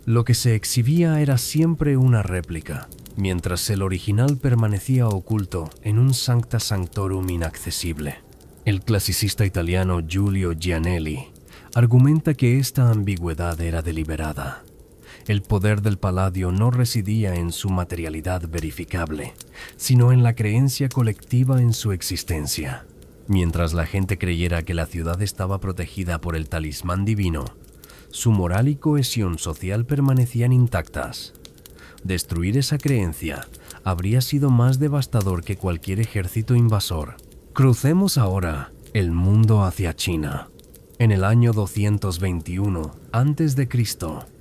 Lo que se exhibía era siempre una réplica, mientras el original permanecía oculto en un sancta sanctorum inaccesible. El clasicista italiano Giulio Gianelli argumenta que esta ambigüedad era deliberada. El poder del Palladio no residía en su materialidad verificable, sino en la creencia colectiva en su existencia. Mientras la gente creyera que la ciudad estaba protegida por el talismán divino, su moral y cohesión social permanecían intactas. Destruir esa creencia habría sido más devastador que cualquier ejército invasor. Crucemos ahora el mundo hacia China. En el año 221 a.C.,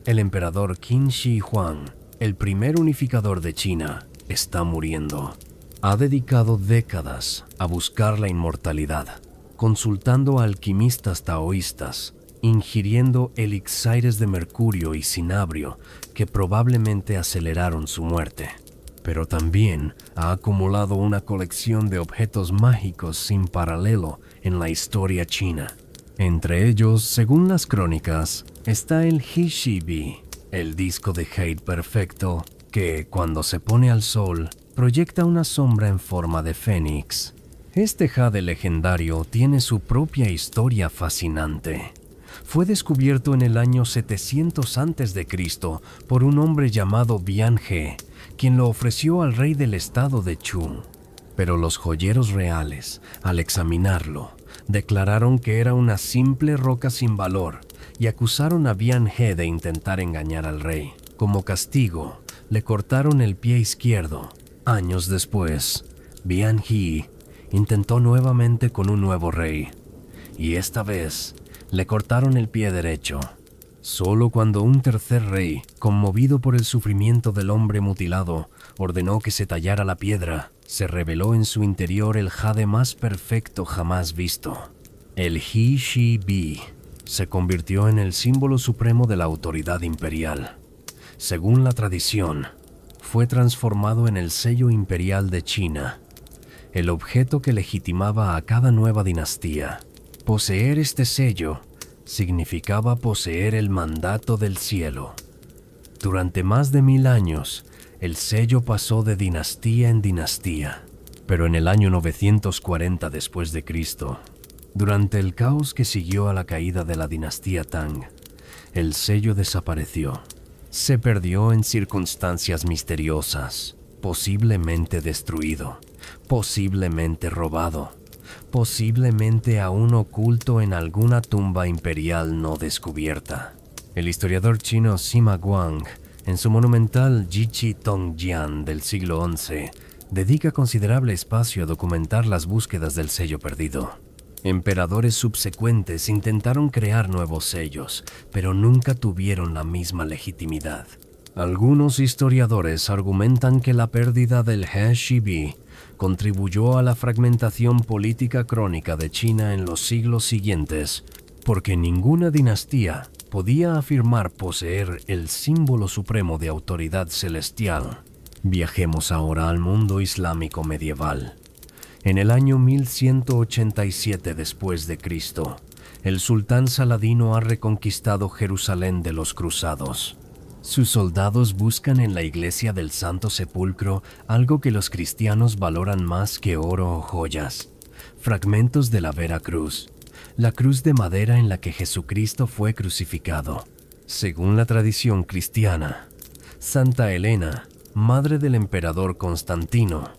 el emperador Qin Shi Huang, el primer unificador de China, está muriendo. Ha dedicado décadas a buscar la inmortalidad, consultando a alquimistas taoístas, ingiriendo elixires de mercurio y cinabrio que probablemente aceleraron su muerte. Pero también ha acumulado una colección de objetos mágicos sin paralelo en la historia china. Entre ellos, según las crónicas, está el He Shi Bi, el disco de Jade perfecto que, cuando se pone al sol, proyecta una sombra en forma de fénix. Este jade legendario tiene su propia historia fascinante. Fue descubierto en el año 700 a.C. por un hombre llamado Bian He, quien lo ofreció al rey del estado de Chu. Pero los joyeros reales, al examinarlo, declararon que era una simple roca sin valor y acusaron a Bian He de intentar engañar al rey. Como castigo, le cortaron el pie izquierdo. Años después, Bian He intentó nuevamente con un nuevo rey, y esta vez le cortaron el pie derecho. Solo cuando un tercer rey, conmovido por el sufrimiento del hombre mutilado, ordenó que se tallara la piedra, se reveló en su interior el jade más perfecto jamás visto. El He Shi Bi se convirtió en el símbolo supremo de la autoridad imperial. Según la tradición, fue transformado en el sello imperial de China, el objeto que legitimaba a cada nueva dinastía. Poseer este sello significaba poseer el mandato del cielo. Durante más de 1000 años, el sello pasó de dinastía en dinastía. Pero en el año 940 después de Cristo, durante el caos que siguió a la caída de la dinastía Tang, el sello desapareció. Se perdió en circunstancias misteriosas, posiblemente destruido, posiblemente robado, posiblemente aún oculto en alguna tumba imperial no descubierta. El historiador chino Sima Guang, en su monumental Jiqi Tongjian del siglo XI, dedica considerable espacio a documentar las búsquedas del sello perdido. Emperadores subsecuentes intentaron crear nuevos sellos, pero nunca tuvieron la misma legitimidad. Algunos historiadores argumentan que la pérdida del He Shi Bi contribuyó a la fragmentación política crónica de China en los siglos siguientes, porque ninguna dinastía podía afirmar poseer el símbolo supremo de autoridad celestial. Viajemos ahora al mundo islámico medieval. En el año 1187 después de Cristo, el sultán Saladino ha reconquistado Jerusalén de los cruzados. Sus soldados buscan en la iglesia del Santo Sepulcro algo que los cristianos valoran más que oro o joyas: fragmentos de la Vera Cruz, la cruz de madera en la que Jesucristo fue crucificado. Según la tradición cristiana, Santa Elena, madre del emperador Constantino,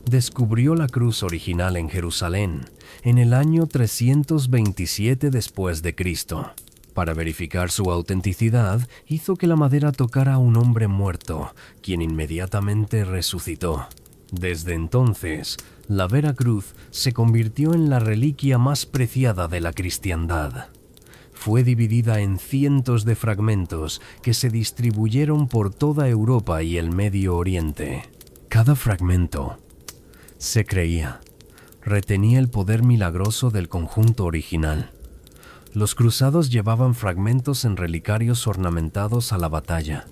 descubrió la cruz original en Jerusalén en el año 327 después de Cristo. Para verificar su autenticidad, hizo que la madera tocara a un hombre muerto, quien inmediatamente resucitó. Desde entonces, la Vera Cruz se convirtió en la reliquia más preciada de la cristiandad. Fue dividida en cientos de fragmentos que se distribuyeron por toda Europa y el Medio Oriente. Cada fragmento, se creía, retenía el poder milagroso del conjunto original. Los cruzados llevaban fragmentos en relicarios ornamentados a la batalla,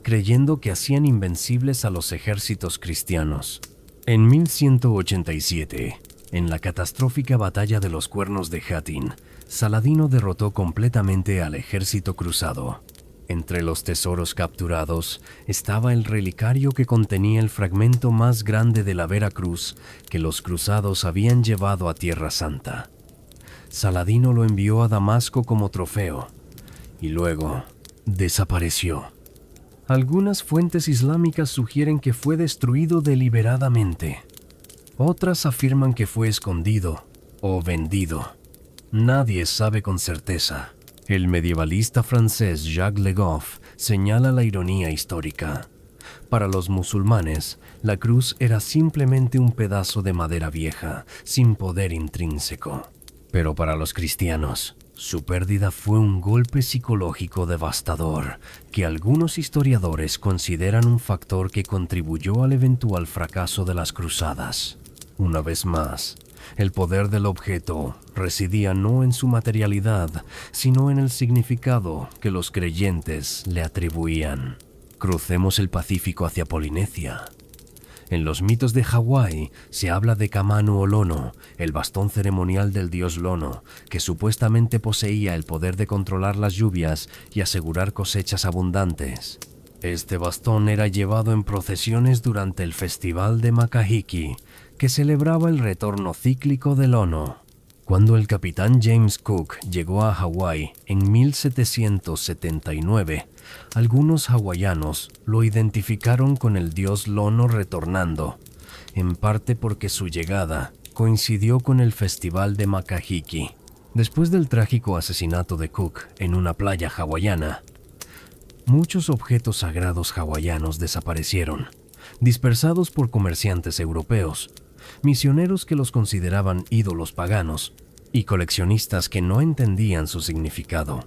creyendo que hacían invencibles a los ejércitos cristianos. En 1187, en la catastrófica batalla de los Cuernos de Hattin, Saladino derrotó completamente al ejército cruzado. Entre los tesoros capturados estaba el relicario que contenía el fragmento más grande de la Vera Cruz que los cruzados habían llevado a Tierra Santa. Saladino lo envió a Damasco como trofeo y luego desapareció. Algunas fuentes islámicas sugieren que fue destruido deliberadamente. Otras afirman que fue escondido o vendido. Nadie sabe con certeza. El medievalista francés Jacques Le Goff señala la ironía histórica. Para los musulmanes, la cruz era simplemente un pedazo de madera vieja, sin poder intrínseco. Pero para los cristianos, su pérdida fue un golpe psicológico devastador que algunos historiadores consideran un factor que contribuyó al eventual fracaso de las cruzadas. Una vez más, el poder del objeto residía no en su materialidad, sino en el significado que los creyentes le atribuían. Crucemos el Pacífico hacia Polinesia. En los mitos de Hawái se habla de Kamanu o Lono, el bastón ceremonial del dios Lono, que supuestamente poseía el poder de controlar las lluvias y asegurar cosechas abundantes. Este bastón era llevado en procesiones durante el festival de Makahiki, que celebraba el retorno cíclico de Lono. Cuando el capitán James Cook llegó a Hawái en 1779, algunos hawaianos lo identificaron con el dios Lono retornando, en parte porque su llegada coincidió con el festival de Makahiki. Después del trágico asesinato de Cook en una playa hawaiana, muchos objetos sagrados hawaianos desaparecieron, dispersados por comerciantes europeos, misioneros que los consideraban ídolos paganos y coleccionistas que no entendían su significado.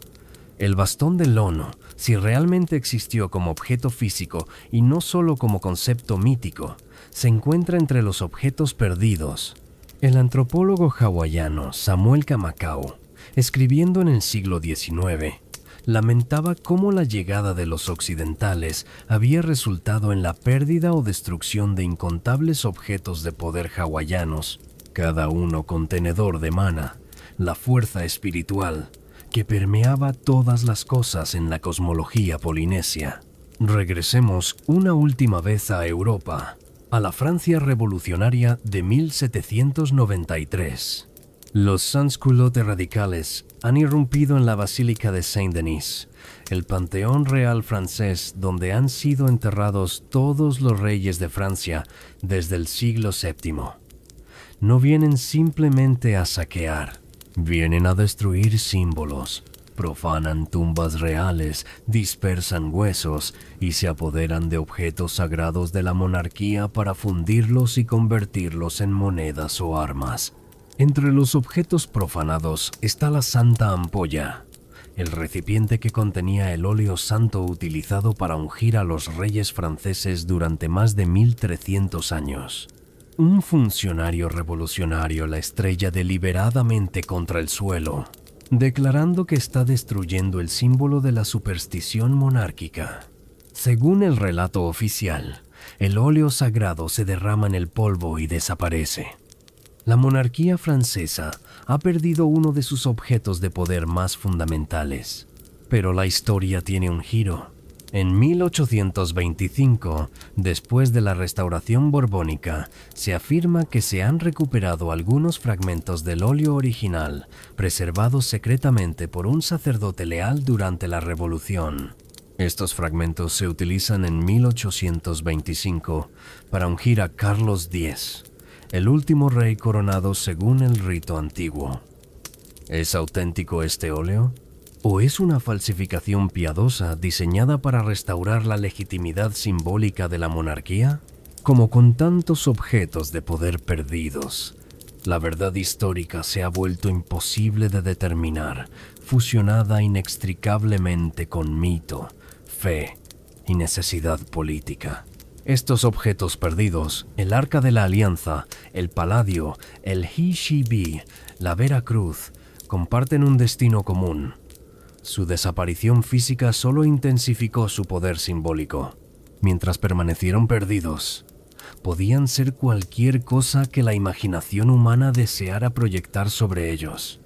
El bastón de Lono, si realmente existió como objeto físico y no solo como concepto mítico, se encuentra entre los objetos perdidos. El antropólogo hawaiano Samuel Kamakau, escribiendo en el siglo XIX, lamentaba cómo la llegada de los occidentales había resultado en la pérdida o destrucción de incontables objetos de poder hawaianos, cada uno contenedor de mana, la fuerza espiritual que permeaba todas las cosas en la cosmología polinesia. Regresemos una última vez a Europa, a la Francia revolucionaria de 1793. Los sans-culottes radicales han irrumpido en la Basílica de Saint-Denis, el panteón real francés donde han sido enterrados todos los reyes de Francia desde el siglo VII. No vienen simplemente a saquear, vienen a destruir símbolos, profanan tumbas reales, dispersan huesos y se apoderan de objetos sagrados de la monarquía para fundirlos y convertirlos en monedas o armas. Entre los objetos profanados está la Santa Ampolla, el recipiente que contenía el óleo santo utilizado para ungir a los reyes franceses durante más de 1300 años. Un funcionario revolucionario la estrella deliberadamente contra el suelo, declarando que está destruyendo el símbolo de la superstición monárquica. Según el relato oficial, el óleo sagrado se derrama en el polvo y desaparece. La monarquía francesa ha perdido uno de sus objetos de poder más fundamentales. Pero la historia tiene un giro. En 1825, después de la restauración borbónica, se afirma que se han recuperado algunos fragmentos del óleo original, preservados secretamente por un sacerdote leal durante la Revolución. Estos fragmentos se utilizan en 1825 para ungir a Carlos X, el último rey coronado según el rito antiguo. ¿Es auténtico este óleo? ¿O es una falsificación piadosa diseñada para restaurar la legitimidad simbólica de la monarquía? Como con tantos objetos de poder perdidos, la verdad histórica se ha vuelto imposible de determinar, fusionada inextricablemente con mito, fe y necesidad política. Estos objetos perdidos, el Arca de la Alianza, el Paladio, el He-She-Be, la Vera Cruz, comparten un destino común. Su desaparición física solo intensificó su poder simbólico. Mientras permanecieron perdidos, podían ser cualquier cosa que la imaginación humana deseara proyectar sobre ellos.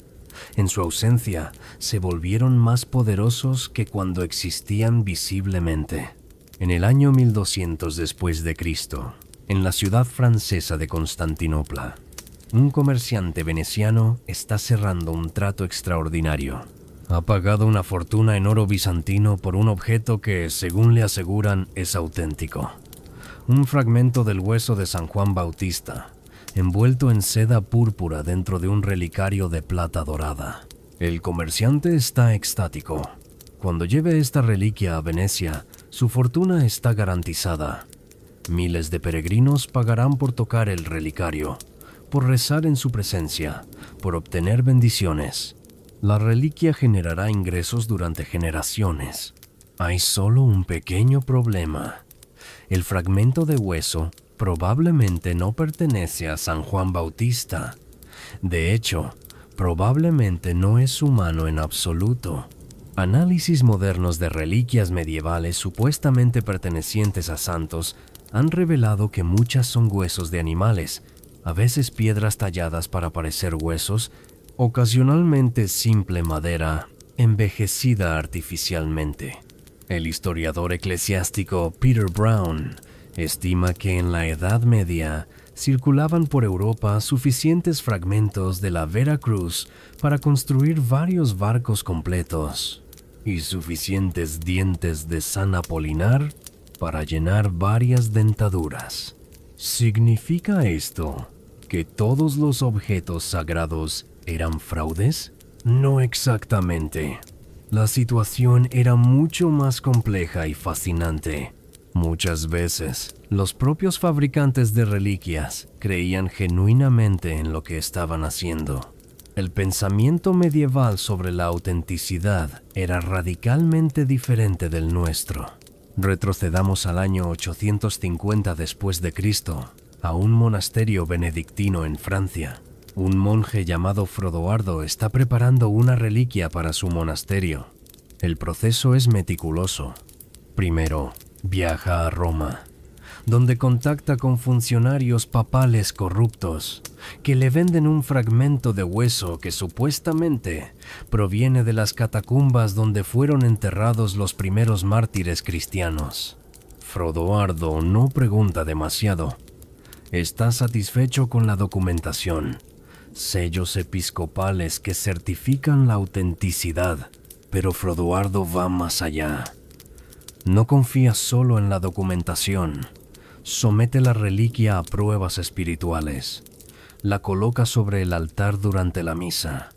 En su ausencia, se volvieron más poderosos que cuando existían visiblemente. En el año 1200 después de Cristo, en la ciudad francesa de Constantinopla, un comerciante veneciano está cerrando un trato extraordinario. Ha pagado una fortuna en oro bizantino por un objeto que, según le aseguran, es auténtico. Un fragmento del hueso de San Juan Bautista, envuelto en seda púrpura dentro de un relicario de plata dorada. El comerciante está extático. Cuando lleve esta reliquia a Venecia, su fortuna está garantizada. Miles de peregrinos pagarán por tocar el relicario, por rezar en su presencia, por obtener bendiciones. La reliquia generará ingresos durante generaciones. Hay solo un pequeño problema. El fragmento de hueso probablemente no pertenece a San Juan Bautista. De hecho, probablemente no es humano en absoluto. Análisis modernos de reliquias medievales supuestamente pertenecientes a santos han revelado que muchas son huesos de animales, a veces piedras talladas para parecer huesos, ocasionalmente simple madera, envejecida artificialmente. El historiador eclesiástico Peter Brown estima que en la Edad Media circulaban por Europa suficientes fragmentos de la Vera Cruz para construir varios barcos completos y suficientes dientes de San Apolinar para llenar varias dentaduras. ¿Significa esto que todos los objetos sagrados eran fraudes? No exactamente. La situación era mucho más compleja y fascinante. Muchas veces, los propios fabricantes de reliquias creían genuinamente en lo que estaban haciendo. El pensamiento medieval sobre la autenticidad era radicalmente diferente del nuestro. Retrocedamos al año 850 después de Cristo, a un monasterio benedictino en Francia. Un monje llamado Frodoardo está preparando una reliquia para su monasterio. El proceso es meticuloso. Primero, viaja a Roma, donde contacta con funcionarios papales corruptos que le venden un fragmento de hueso que supuestamente proviene de las catacumbas donde fueron enterrados los primeros mártires cristianos. Frodoardo no pregunta demasiado. Está satisfecho con la documentación, sellos episcopales que certifican la autenticidad, pero Frodoardo va más allá. No confía solo en la documentación, somete la reliquia a pruebas espirituales, la coloca sobre el altar durante la misa,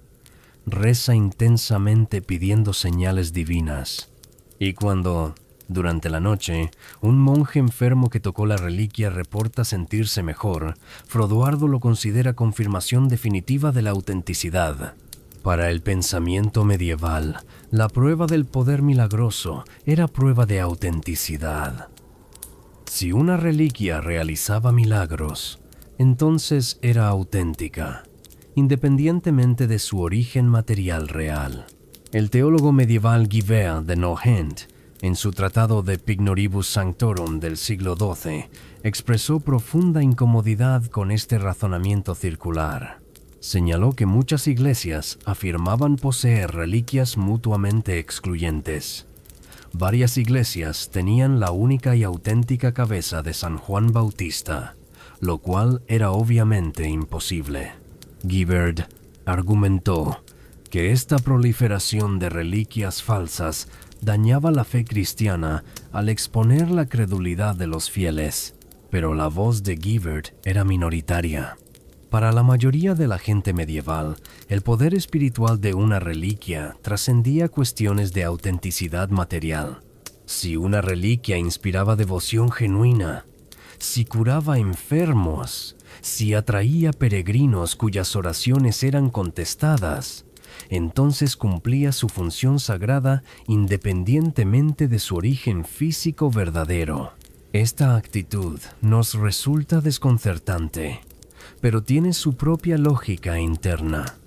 reza intensamente pidiendo señales divinas, y cuando, durante la noche, un monje enfermo que tocó la reliquia reporta sentirse mejor, Frodoardo lo considera confirmación definitiva de la autenticidad. Para el pensamiento medieval, la prueba del poder milagroso era prueba de autenticidad. Si una reliquia realizaba milagros, entonces era auténtica, independientemente de su origen material real. El teólogo medieval Guibert de Nohant, en su tratado de Pignoribus Sanctorum del siglo XII, expresó profunda incomodidad con este razonamiento circular. Señaló que muchas iglesias afirmaban poseer reliquias mutuamente excluyentes. Varias iglesias tenían la única y auténtica cabeza de San Juan Bautista, lo cual era obviamente imposible. Guibert argumentó que esta proliferación de reliquias falsas dañaba la fe cristiana al exponer la credulidad de los fieles, pero la voz de Guibert era minoritaria. Para la mayoría de la gente medieval, el poder espiritual de una reliquia trascendía cuestiones de autenticidad material. Si una reliquia inspiraba devoción genuina, si curaba enfermos, si atraía peregrinos cuyas oraciones eran contestadas, entonces cumplía su función sagrada independientemente de su origen físico verdadero. Esta actitud nos resulta desconcertante, pero tiene su propia lógica interna.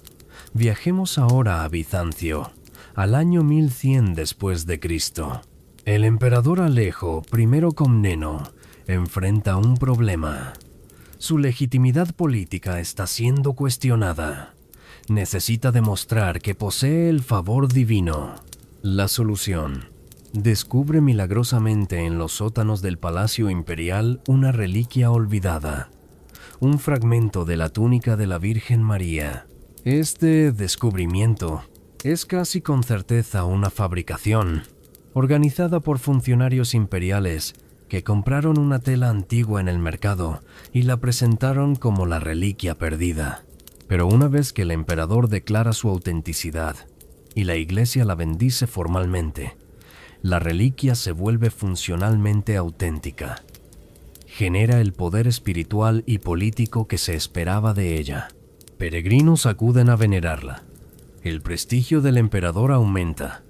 Viajemos ahora a Bizancio, al año 1100 después de Cristo. El emperador Alejo I Comneno enfrenta un problema. Su legitimidad política está siendo cuestionada. Necesita demostrar que posee el favor divino. La solución: descubre milagrosamente en los sótanos del Palacio Imperial una reliquia olvidada, un fragmento de la túnica de la Virgen María. Este descubrimiento es casi con certeza una fabricación, organizada por funcionarios imperiales que compraron una tela antigua en el mercado y la presentaron como la reliquia perdida. Pero una vez que el emperador declara su autenticidad y la iglesia la bendice formalmente, la reliquia se vuelve funcionalmente auténtica. Genera el poder espiritual y político que se esperaba de ella. Peregrinos acuden a venerarla. El prestigio del emperador aumenta.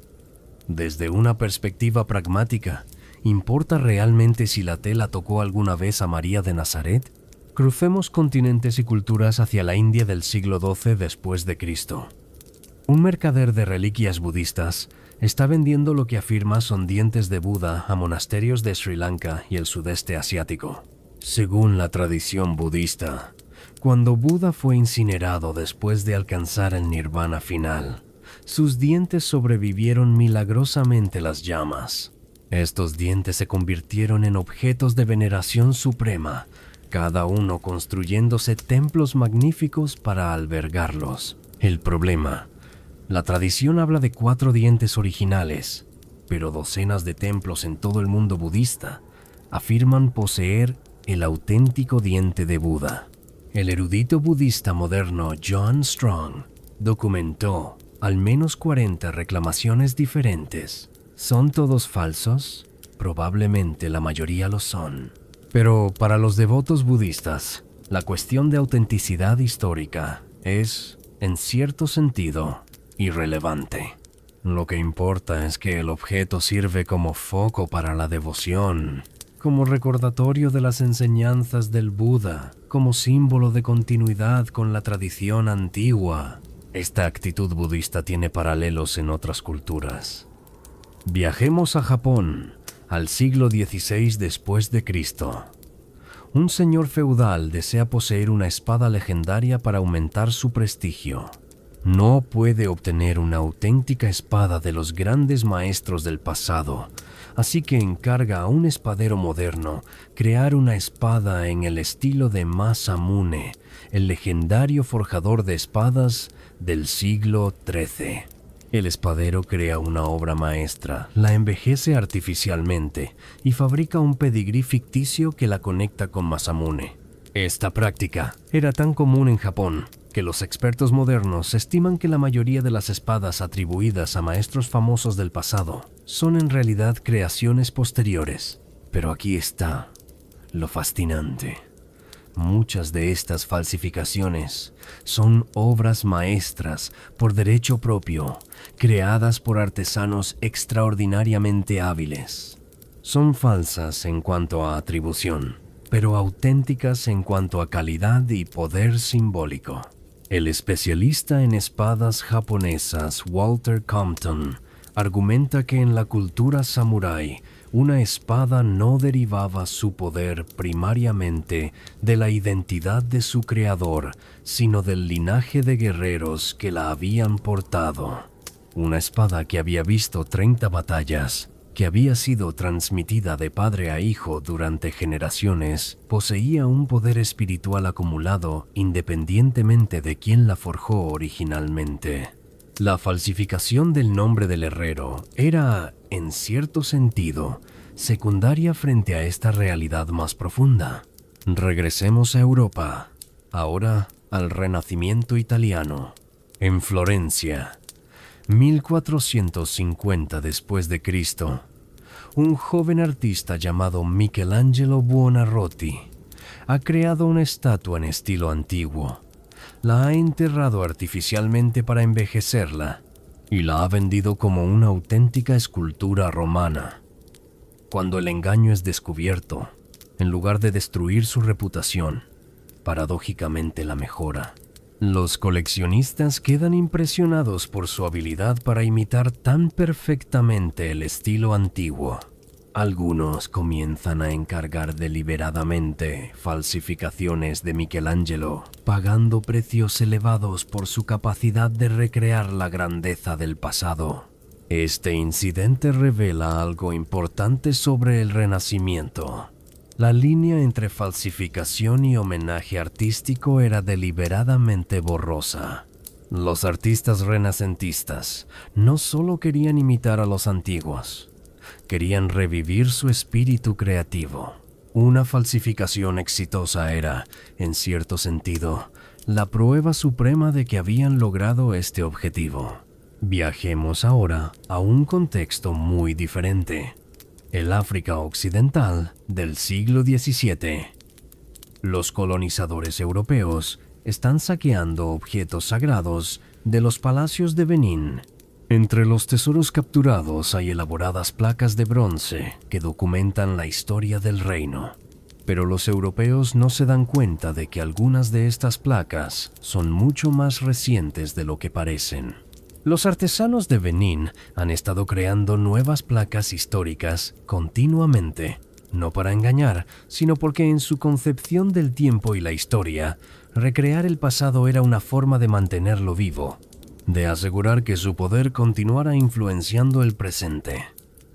Desde una perspectiva pragmática, ¿importa realmente si la tela tocó alguna vez a María de Nazaret? Crucemos continentes y culturas hacia la India del siglo XII después de Cristo. Un mercader de reliquias budistas está vendiendo lo que afirma son dientes de Buda a monasterios de Sri Lanka y el sudeste asiático. Según la tradición budista, cuando Buda fue incinerado después de alcanzar el nirvana final, sus dientes sobrevivieron milagrosamente las llamas. Estos dientes se convirtieron en objetos de veneración suprema, cada uno construyéndose templos magníficos para albergarlos. El problema: la tradición habla de 4 dientes originales, pero docenas de templos en todo el mundo budista afirman poseer el auténtico diente de Buda. El erudito budista moderno John Strong documentó al menos 40 reclamaciones diferentes. ¿Son todos falsos? Probablemente la mayoría lo son. Pero para los devotos budistas, la cuestión de autenticidad histórica es, en cierto sentido, irrelevante. Lo que importa es que el objeto sirve como foco para la devoción, como recordatorio de las enseñanzas del Buda, como símbolo de continuidad con la tradición antigua. Esta actitud budista tiene paralelos en otras culturas. Viajemos a Japón, al siglo XVI después de Cristo. Un señor feudal desea poseer una espada legendaria para aumentar su prestigio. No puede obtener una auténtica espada de los grandes maestros del pasado, así que encarga a un espadero moderno crear una espada en el estilo de Masamune, el legendario forjador de espadas del siglo XIII. El espadero crea una obra maestra, la envejece artificialmente y fabrica un pedigrí ficticio que la conecta con Masamune. Esta práctica era tan común en Japón que los expertos modernos estiman que la mayoría de las espadas atribuidas a maestros famosos del pasado son en realidad creaciones posteriores. Pero aquí está lo fascinante. Muchas de estas falsificaciones son obras maestras por derecho propio, creadas por artesanos extraordinariamente hábiles. Son falsas en cuanto a atribución, pero auténticas en cuanto a calidad y poder simbólico. El especialista en espadas japonesas Walter Compton argumenta que en la cultura samurái una espada no derivaba su poder primariamente de la identidad de su creador, sino del linaje de guerreros que la habían portado. Una espada que había visto 30 batallas, que había sido transmitida de padre a hijo durante generaciones, poseía un poder espiritual acumulado independientemente de quién la forjó originalmente. La falsificación del nombre del herrero era, en cierto sentido, secundaria frente a esta realidad más profunda. Regresemos a Europa, ahora al Renacimiento italiano. En Florencia, 1450 después de Cristo, un joven artista llamado Michelangelo Buonarroti ha creado una estatua en estilo antiguo. La ha enterrado artificialmente para envejecerla y la ha vendido como una auténtica escultura romana. Cuando el engaño es descubierto, en lugar de destruir su reputación, paradójicamente la mejora. Los coleccionistas quedan impresionados por su habilidad para imitar tan perfectamente el estilo antiguo. Algunos comienzan a encargar deliberadamente falsificaciones de Michelangelo, pagando precios elevados por su capacidad de recrear la grandeza del pasado. Este incidente revela algo importante sobre el Renacimiento. La línea entre falsificación y homenaje artístico era deliberadamente borrosa. Los artistas renacentistas no solo querían imitar a los antiguos, querían revivir su espíritu creativo. Una falsificación exitosa era, en cierto sentido, la prueba suprema de que habían logrado este objetivo. Viajemos ahora a un contexto muy diferente. El África Occidental del siglo XVII. Los colonizadores europeos están saqueando objetos sagrados de los palacios de Benín. Entre los tesoros capturados hay elaboradas placas de bronce que documentan la historia del reino. Pero los europeos no se dan cuenta de que algunas de estas placas son mucho más recientes de lo que parecen. Los artesanos de Benín han estado creando nuevas placas históricas continuamente, no para engañar, sino porque en su concepción del tiempo y la historia, recrear el pasado era una forma de mantenerlo vivo, de asegurar que su poder continuara influenciando el presente.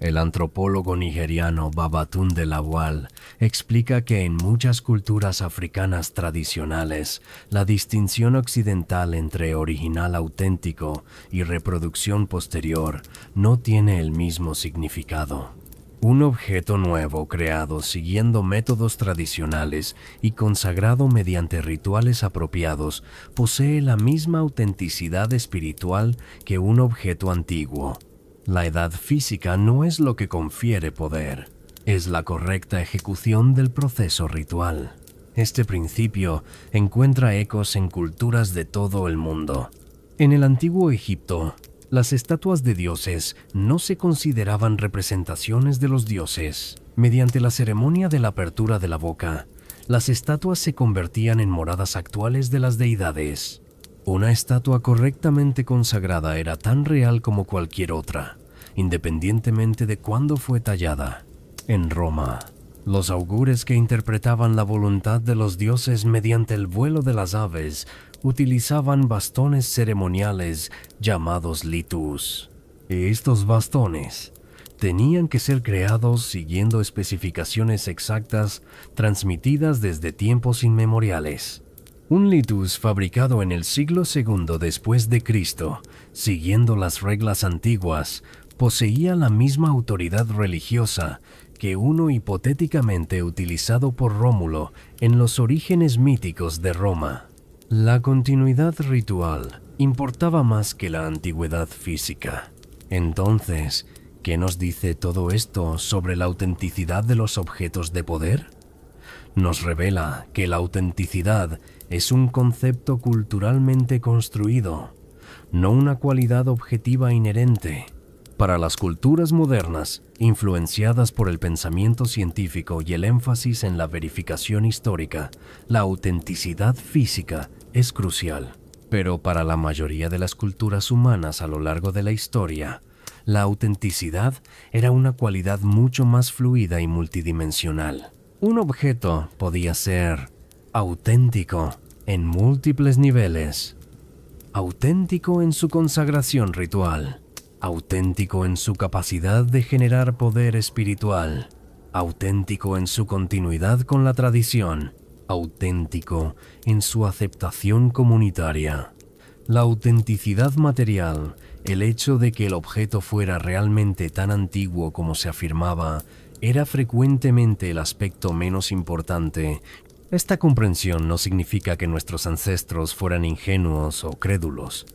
El antropólogo nigeriano Babatunde Lawal explica que en muchas culturas africanas tradicionales, la distinción occidental entre original auténtico y reproducción posterior no tiene el mismo significado. Un objeto nuevo creado siguiendo métodos tradicionales y consagrado mediante rituales apropiados posee la misma autenticidad espiritual que un objeto antiguo. La edad física no es lo que confiere poder, es la correcta ejecución del proceso ritual. Este principio encuentra ecos en culturas de todo el mundo. En el antiguo Egipto, las estatuas de dioses no se consideraban representaciones de los dioses. Mediante la ceremonia de la apertura de la boca, las estatuas se convertían en moradas actuales de las deidades. Una estatua correctamente consagrada era tan real como cualquier otra, independientemente de cuándo fue tallada. En Roma, los augures que interpretaban la voluntad de los dioses mediante el vuelo de las aves utilizaban bastones ceremoniales llamados litus. Estos bastones tenían que ser creados siguiendo especificaciones exactas transmitidas desde tiempos inmemoriales. Un litus fabricado en el siglo II después de Cristo, siguiendo las reglas antiguas, poseía la misma autoridad religiosa que uno hipotéticamente utilizado por Rómulo en los orígenes míticos de Roma. La continuidad ritual importaba más que la antigüedad física. Entonces, ¿qué nos dice todo esto sobre la autenticidad de los objetos de poder? Nos revela que la autenticidad es un concepto culturalmente construido, no una cualidad objetiva inherente. Para las culturas modernas, influenciadas por el pensamiento científico y el énfasis en la verificación histórica, la autenticidad física es crucial. Pero para la mayoría de las culturas humanas a lo largo de la historia, la autenticidad era una cualidad mucho más fluida y multidimensional. Un objeto podía ser auténtico en múltiples niveles. Auténtico en su consagración ritual. Auténtico en su capacidad de generar poder espiritual. Auténtico en su continuidad con la tradición. Auténtico en su aceptación comunitaria. La autenticidad material, el hecho de que el objeto fuera realmente tan antiguo como se afirmaba, era frecuentemente el aspecto menos importante. Esta comprensión no significa que nuestros ancestros fueran ingenuos o crédulos.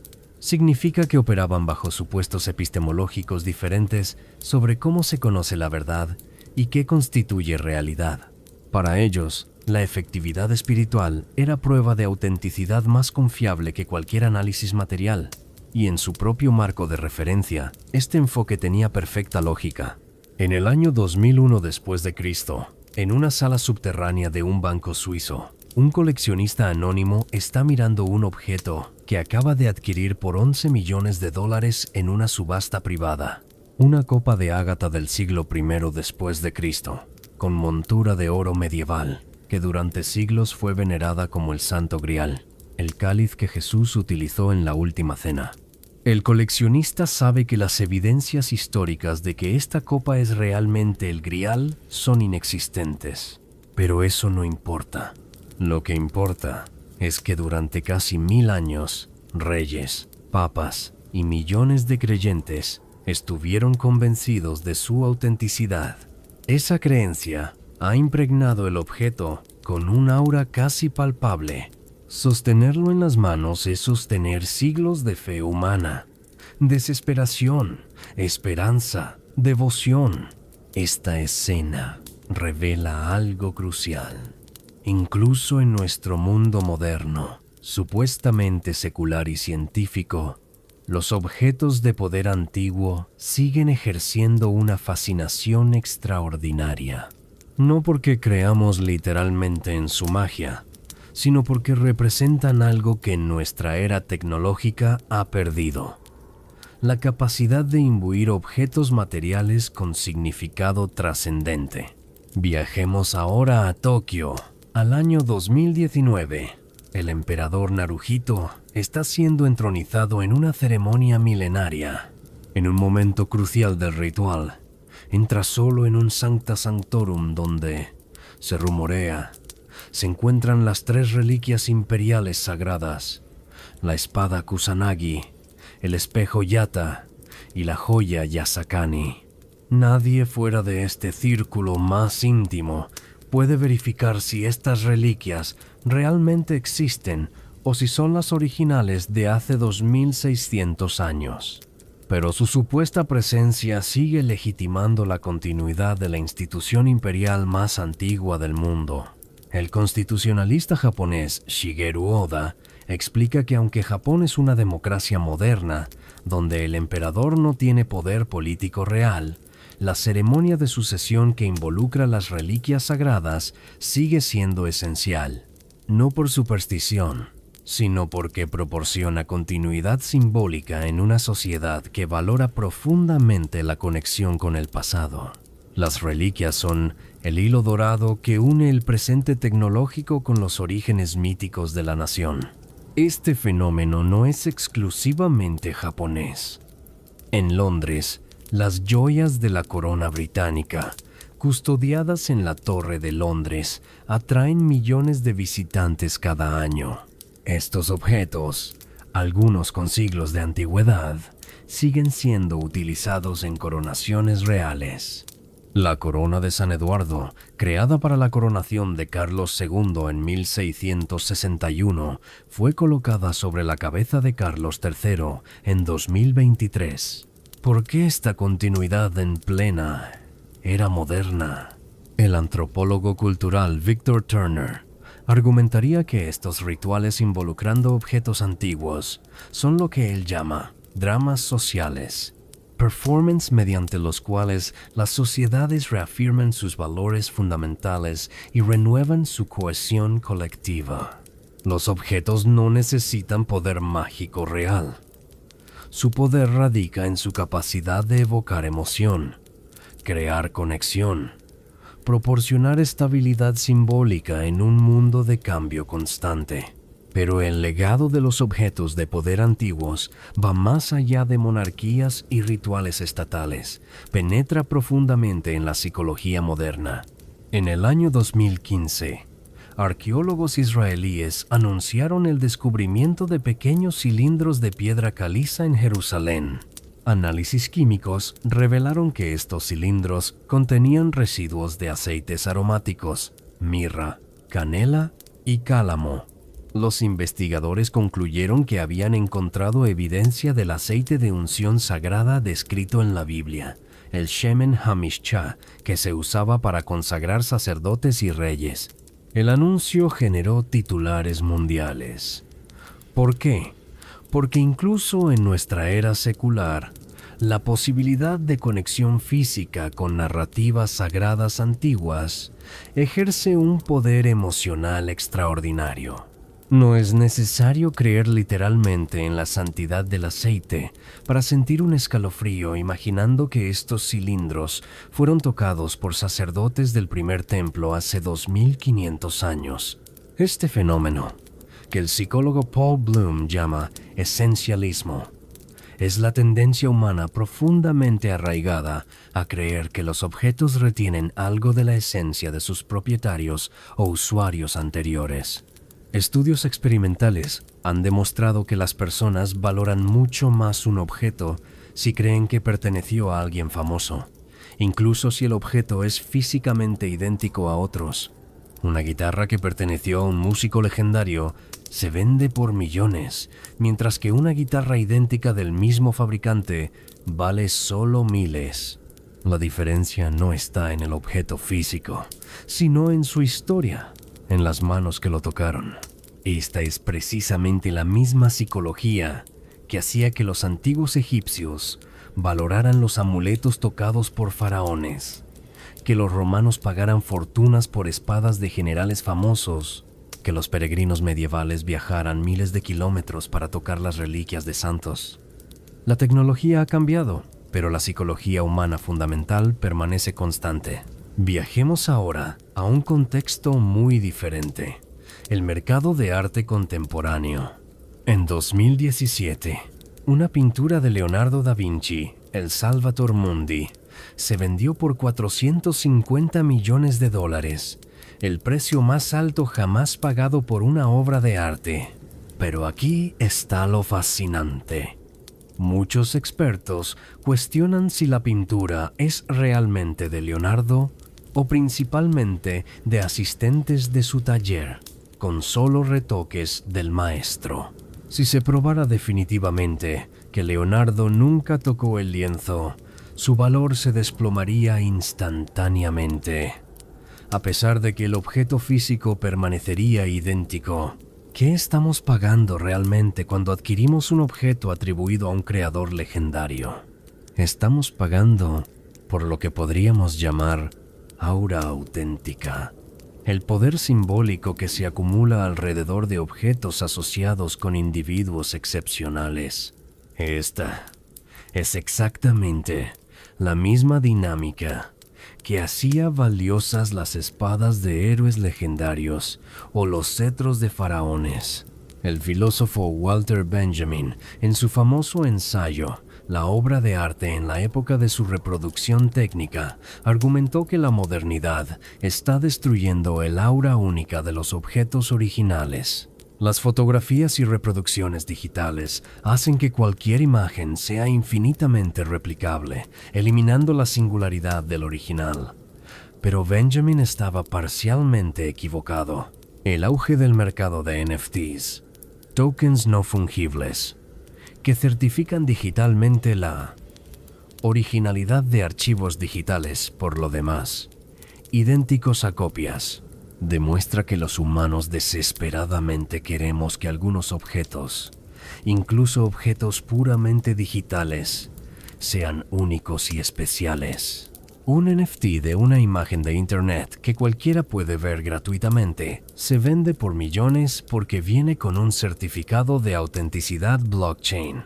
significa que operaban bajo supuestos epistemológicos diferentes sobre cómo se conoce la verdad y qué constituye realidad. Para ellos, la efectividad espiritual era prueba de autenticidad más confiable que cualquier análisis material, y en su propio marco de referencia, este enfoque tenía perfecta lógica. En el año 2001 después de Cristo, en una sala subterránea de un banco suizo, un coleccionista anónimo está mirando un objeto que acaba de adquirir por $11 millones en una subasta privada. Una copa de ágata del siglo I después de Cristo, con montura de oro medieval, que durante siglos fue venerada como el Santo Grial, el cáliz que Jesús utilizó en la Última Cena. El coleccionista sabe que las evidencias históricas de que esta copa es realmente el Grial son inexistentes, pero eso no importa. Lo que importa es que durante casi 1000 años, reyes, papas y millones de creyentes estuvieron convencidos de su autenticidad. Esa creencia ha impregnado el objeto con un aura casi palpable. Sostenerlo en las manos es sostener siglos de fe humana, desesperación, esperanza, devoción. Esta escena revela algo crucial. Incluso en nuestro mundo moderno, supuestamente secular y científico, los objetos de poder antiguo siguen ejerciendo una fascinación extraordinaria. No porque creamos literalmente en su magia, sino porque representan algo que en nuestra era tecnológica ha perdido: la capacidad de imbuir objetos materiales con significado trascendente. Viajemos ahora a Tokio, al año 2019. El emperador Naruhito está siendo entronizado en una ceremonia milenaria. En un momento crucial del ritual, entra solo en un Sancta Sanctorum donde, se rumorea, se encuentran las 3 reliquias imperiales sagradas: la espada Kusanagi, el espejo Yata y la joya Yasakani. Nadie fuera de este círculo más íntimo puede verificar si estas reliquias realmente existen o si son las originales de hace 2600 años. Pero su supuesta presencia sigue legitimando la continuidad de la institución imperial más antigua del mundo. El constitucionalista japonés Shigeru Oda explica que aunque Japón es una democracia moderna, donde el emperador no tiene poder político real, la ceremonia de sucesión que involucra las reliquias sagradas sigue siendo esencial, no por superstición, sino porque proporciona continuidad simbólica en una sociedad que valora profundamente la conexión con el pasado. Las reliquias son el hilo dorado que une el presente tecnológico con los orígenes míticos de la nación. Este fenómeno no es exclusivamente japonés. En Londres, las joyas de la corona británica, custodiadas en la Torre de Londres, atraen millones de visitantes cada año. Estos objetos, algunos con siglos de antigüedad, siguen siendo utilizados en coronaciones reales. La corona de San Eduardo, creada para la coronación de Carlos II en 1661, fue colocada sobre la cabeza de Carlos III en 2023. ¿Por qué esta continuidad en plena era moderna? El antropólogo cultural Victor Turner argumentaría que estos rituales involucrando objetos antiguos son lo que él llama dramas sociales, performance mediante los cuales las sociedades reafirman sus valores fundamentales y renuevan su cohesión colectiva. Los objetos no necesitan poder mágico real. Su poder radica en su capacidad de evocar emoción, crear conexión, proporcionar estabilidad simbólica en un mundo de cambio constante. Pero el legado de los objetos de poder antiguos va más allá de monarquías y rituales estatales, penetra profundamente en la psicología moderna. En el año 2015, arqueólogos israelíes anunciaron el descubrimiento de pequeños cilindros de piedra caliza en Jerusalén. Análisis químicos revelaron que estos cilindros contenían residuos de aceites aromáticos, mirra, canela y cálamo. Los investigadores concluyeron que habían encontrado evidencia del aceite de unción sagrada descrito en la Biblia, el Shemen HaMishcha, que se usaba para consagrar sacerdotes y reyes. El anuncio generó titulares mundiales. ¿Por qué? Porque incluso en nuestra era secular, la posibilidad de conexión física con narrativas sagradas antiguas ejerce un poder emocional extraordinario. No es necesario creer literalmente en la santidad del aceite para sentir un escalofrío imaginando que estos cilindros fueron tocados por sacerdotes del primer templo hace 2500 años. Este fenómeno, que el psicólogo Paul Bloom llama esencialismo, es la tendencia humana profundamente arraigada a creer que los objetos retienen algo de la esencia de sus propietarios o usuarios anteriores. Estudios experimentales han demostrado que las personas valoran mucho más un objeto si creen que perteneció a alguien famoso, incluso si el objeto es físicamente idéntico a otros. Una guitarra que perteneció a un músico legendario se vende por millones, mientras que una guitarra idéntica del mismo fabricante vale solo miles. La diferencia no está en el objeto físico, sino en su historia, en las manos que lo tocaron. Esta es precisamente la misma psicología que hacía que los antiguos egipcios valoraran los amuletos tocados por faraones, que los romanos pagaran fortunas por espadas de generales famosos, que los peregrinos medievales viajaran miles de kilómetros para tocar las reliquias de santos. La tecnología ha cambiado, pero la psicología humana fundamental permanece constante. Viajemos ahora a un contexto muy diferente: el mercado de arte contemporáneo. En 2017, una pintura de Leonardo da Vinci, el Salvator Mundi, se vendió por $450 millones, el precio más alto jamás pagado por una obra de arte. Pero aquí está lo fascinante. Muchos expertos cuestionan si la pintura es realmente de Leonardo o principalmente de asistentes de su taller, con solo retoques del maestro. Si se probara definitivamente que Leonardo nunca tocó el lienzo, su valor se desplomaría instantáneamente. A pesar de que el objeto físico permanecería idéntico, ¿qué estamos pagando realmente cuando adquirimos un objeto atribuido a un creador legendario? Estamos pagando por lo que podríamos llamar aura auténtica, el poder simbólico que se acumula alrededor de objetos asociados con individuos excepcionales. Esta es exactamente la misma dinámica que hacía valiosas las espadas de héroes legendarios o los cetros de faraones. El filósofo Walter Benjamin, en su famoso ensayo La obra de arte en la época de su reproducción técnica, argumentó que la modernidad está destruyendo el aura única de los objetos originales. Las fotografías y reproducciones digitales hacen que cualquier imagen sea infinitamente replicable, eliminando la singularidad del original. Pero Benjamin estaba parcialmente equivocado. El auge del mercado de NFTs, tokens no fungibles, que certifican digitalmente la originalidad de archivos digitales, por lo demás, idénticos a copias, demuestra que los humanos desesperadamente queremos que algunos objetos, incluso objetos puramente digitales, sean únicos y especiales. Un NFT de una imagen de Internet que cualquiera puede ver gratuitamente se vende por millones porque viene con un certificado de autenticidad blockchain.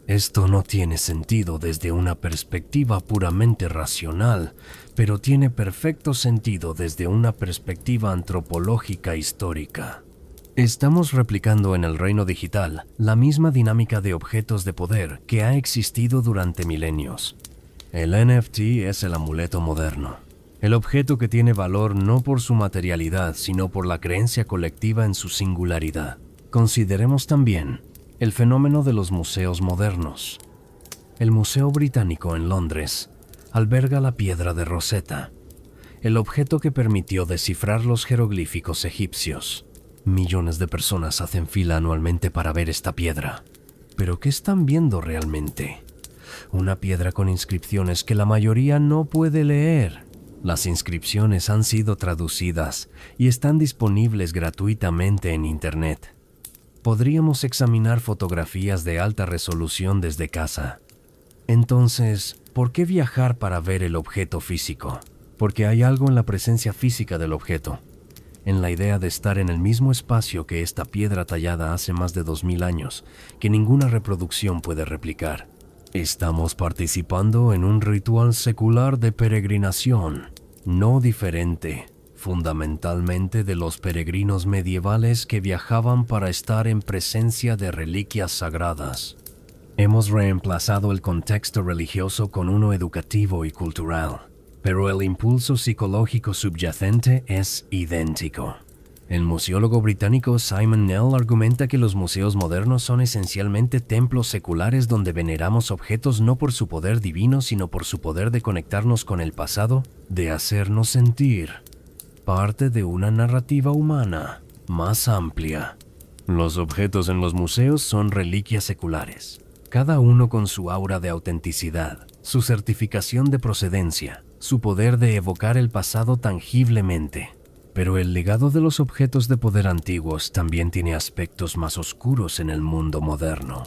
Esto no tiene sentido desde una perspectiva puramente racional, pero tiene perfecto sentido desde una perspectiva antropológica histórica. Estamos replicando en el reino digital la misma dinámica de objetos de poder que ha existido durante milenios. El NFT es el amuleto moderno, el objeto que tiene valor no por su materialidad, sino por la creencia colectiva en su singularidad. Consideremos también el fenómeno de los museos modernos. El Museo Británico en Londres alberga la piedra de Rosetta, el objeto que permitió descifrar los jeroglíficos egipcios. Millones de personas hacen fila anualmente para ver esta piedra. ¿Pero qué están viendo realmente? Una piedra con inscripciones que la mayoría no puede leer. Las inscripciones han sido traducidas y están disponibles gratuitamente en Internet. Podríamos examinar fotografías de alta resolución desde casa. Entonces, ¿por qué viajar para ver el objeto físico? Porque hay algo en la presencia física del objeto, en la idea de estar en el mismo espacio que esta piedra tallada hace más de 2000 años, que ninguna reproducción puede replicar. Estamos participando en un ritual secular de peregrinación, no diferente, fundamentalmente de los peregrinos medievales que viajaban para estar en presencia de reliquias sagradas. Hemos reemplazado el contexto religioso con uno educativo y cultural, pero el impulso psicológico subyacente es idéntico. El museólogo británico Simon Knell argumenta que los museos modernos son esencialmente templos seculares donde veneramos objetos no por su poder divino, sino por su poder de conectarnos con el pasado, de hacernos sentir parte de una narrativa humana más amplia. Los objetos en los museos son reliquias seculares, cada uno con su aura de autenticidad, su certificación de procedencia, su poder de evocar el pasado tangiblemente. Pero el legado de los objetos de poder antiguos también tiene aspectos más oscuros en el mundo moderno.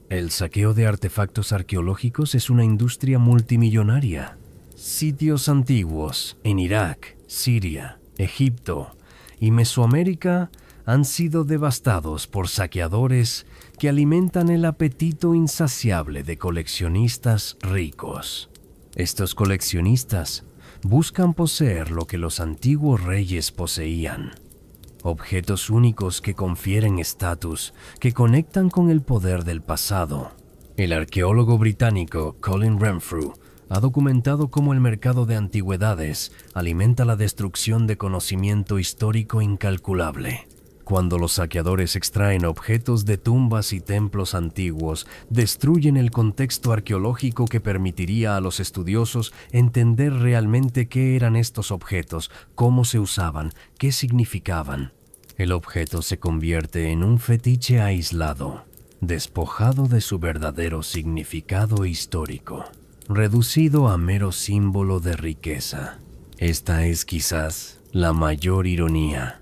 El saqueo de artefactos arqueológicos es una industria multimillonaria. Sitios antiguos en Irak, Siria, Egipto y Mesoamérica han sido devastados por saqueadores que alimentan el apetito insaciable de coleccionistas ricos. Estos coleccionistas buscan poseer lo que los antiguos reyes poseían. Objetos únicos que confieren estatus, que conectan con el poder del pasado. El arqueólogo británico Colin Renfrew ha documentado cómo el mercado de antigüedades alimenta la destrucción de conocimiento histórico incalculable. Cuando los saqueadores extraen objetos de tumbas y templos antiguos, destruyen el contexto arqueológico que permitiría a los estudiosos entender realmente qué eran estos objetos, cómo se usaban, qué significaban. El objeto se convierte en un fetiche aislado, despojado de su verdadero significado histórico, reducido a mero símbolo de riqueza. Esta es quizás la mayor ironía.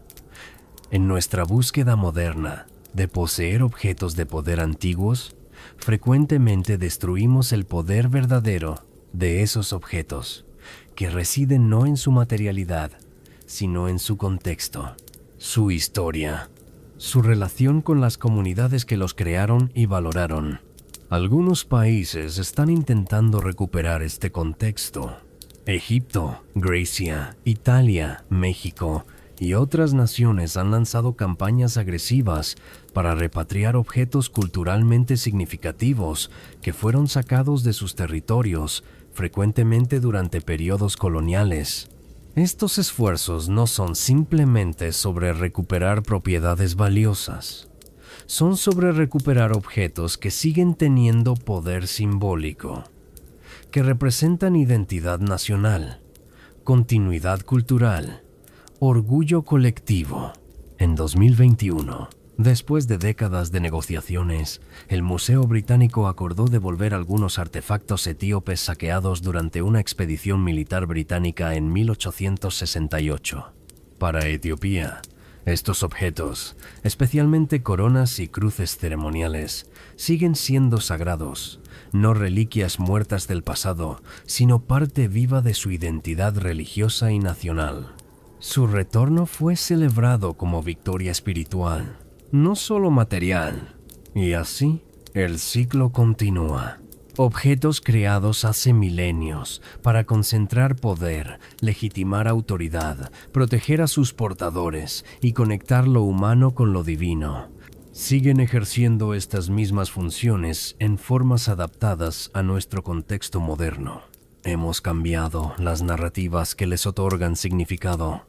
En nuestra búsqueda moderna de poseer objetos de poder antiguos, frecuentemente destruimos el poder verdadero de esos objetos, que residen no en su materialidad, sino en su contexto, su historia, su relación con las comunidades que los crearon y valoraron. Algunos países están intentando recuperar este contexto. Egipto, Grecia, Italia, México y otras naciones han lanzado campañas agresivas para repatriar objetos culturalmente significativos que fueron sacados de sus territorios, frecuentemente durante periodos coloniales. Estos esfuerzos no son simplemente sobre recuperar propiedades valiosas, son sobre recuperar objetos que siguen teniendo poder simbólico, que representan identidad nacional, continuidad cultural, orgullo colectivo. En 2021, después de décadas de negociaciones, el Museo Británico acordó devolver algunos artefactos etíopes saqueados durante una expedición militar británica en 1868. Para Etiopía, estos objetos, especialmente coronas y cruces ceremoniales, siguen siendo sagrados, no reliquias muertas del pasado, sino parte viva de su identidad religiosa y nacional. Su retorno fue celebrado como victoria espiritual, no solo material, y así el ciclo continúa. Objetos creados hace milenios para concentrar poder, legitimar autoridad, proteger a sus portadores y conectar lo humano con lo divino, siguen ejerciendo estas mismas funciones en formas adaptadas a nuestro contexto moderno. Hemos cambiado las narrativas que les otorgan significado.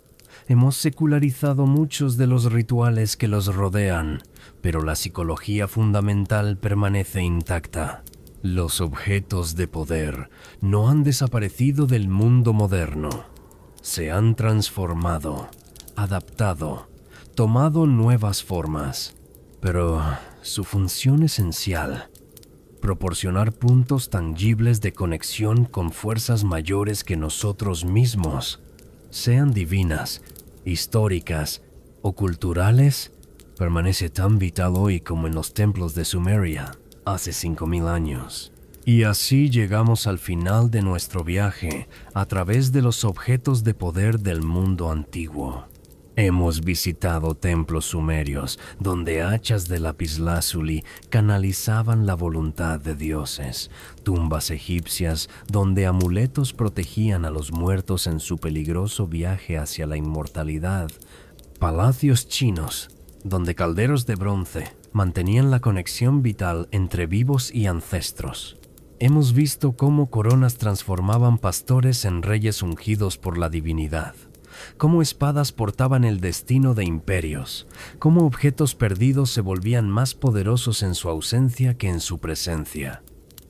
Hemos secularizado muchos de los rituales que los rodean, pero la psicología fundamental permanece intacta. Los objetos de poder no han desaparecido del mundo moderno. Se han transformado, adaptado, tomado nuevas formas, pero su función esencial, proporcionar puntos tangibles de conexión con fuerzas mayores que nosotros mismos, sean divinas, históricas o culturales, permanece tan vital hoy como en los templos de Sumeria hace 5000 años. Y así llegamos al final de nuestro viaje a través de los objetos de poder del mundo antiguo. Hemos visitado templos sumerios donde hachas de lapislázuli canalizaban la voluntad de dioses, tumbas egipcias donde amuletos protegían a los muertos en su peligroso viaje hacia la inmortalidad, palacios chinos donde calderos de bronce mantenían la conexión vital entre vivos y ancestros. Hemos visto cómo coronas transformaban pastores en reyes ungidos por la divinidad, cómo espadas portaban el destino de imperios, cómo objetos perdidos se volvían más poderosos en su ausencia que en su presencia.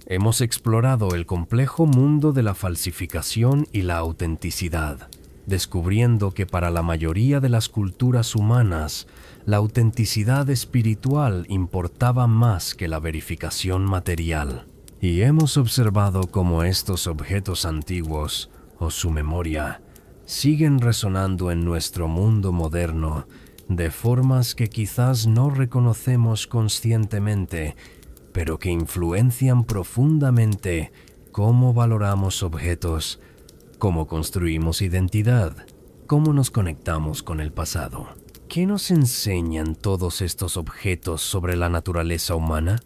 Hemos explorado el complejo mundo de la falsificación y la autenticidad, descubriendo que para la mayoría de las culturas humanas, la autenticidad espiritual importaba más que la verificación material. Y hemos observado cómo estos objetos antiguos, o su memoria, siguen resonando en nuestro mundo moderno de formas que quizás no reconocemos conscientemente, pero que influencian profundamente cómo valoramos objetos, cómo construimos identidad, cómo nos conectamos con el pasado. ¿Qué nos enseñan todos estos objetos sobre la naturaleza humana?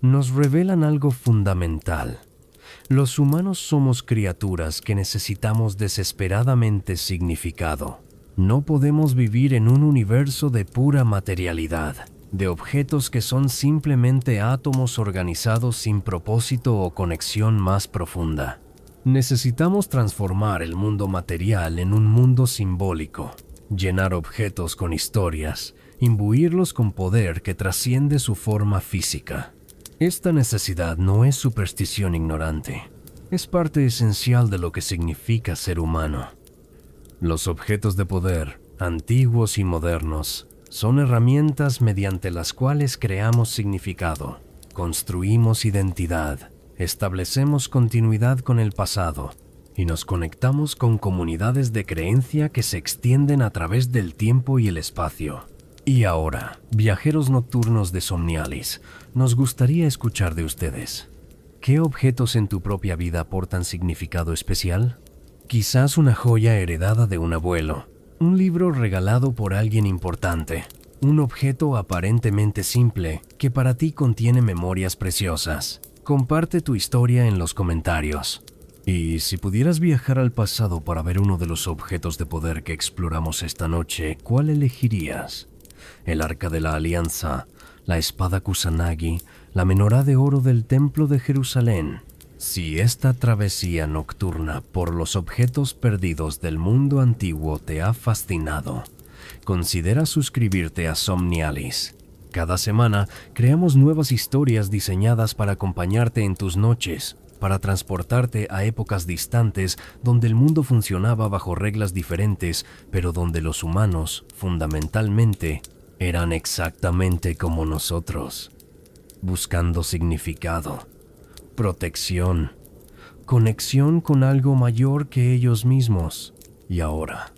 Nos revelan algo fundamental. Los humanos somos criaturas que necesitamos desesperadamente significado. No podemos vivir en un universo de pura materialidad, de objetos que son simplemente átomos organizados sin propósito o conexión más profunda. Necesitamos transformar el mundo material en un mundo simbólico, llenar objetos con historias, imbuirlos con poder que trasciende su forma física. Esta necesidad no es superstición ignorante, es parte esencial de lo que significa ser humano. Los objetos de poder, antiguos y modernos, son herramientas mediante las cuales creamos significado, construimos identidad, establecemos continuidad con el pasado y nos conectamos con comunidades de creencia que se extienden a través del tiempo y el espacio. Y ahora, viajeros nocturnos de Somnialis, nos gustaría escuchar de ustedes. ¿Qué objetos en tu propia vida aportan significado especial? Quizás una joya heredada de un abuelo, un libro regalado por alguien importante, un objeto aparentemente simple que para ti contiene memorias preciosas. Comparte tu historia en los comentarios. Y si pudieras viajar al pasado para ver uno de los objetos de poder que exploramos esta noche, ¿cuál elegirías? El Arca de la Alianza, la espada Kusanagi, la menorá de oro del Templo de Jerusalén. Si esta travesía nocturna por los objetos perdidos del mundo antiguo te ha fascinado, considera suscribirte a Somnialis. Cada semana creamos nuevas historias diseñadas para acompañarte en tus noches, para transportarte a épocas distantes donde el mundo funcionaba bajo reglas diferentes, pero donde los humanos, fundamentalmente, eran exactamente como nosotros, buscando significado, protección, conexión con algo mayor que ellos mismos. Y ahora,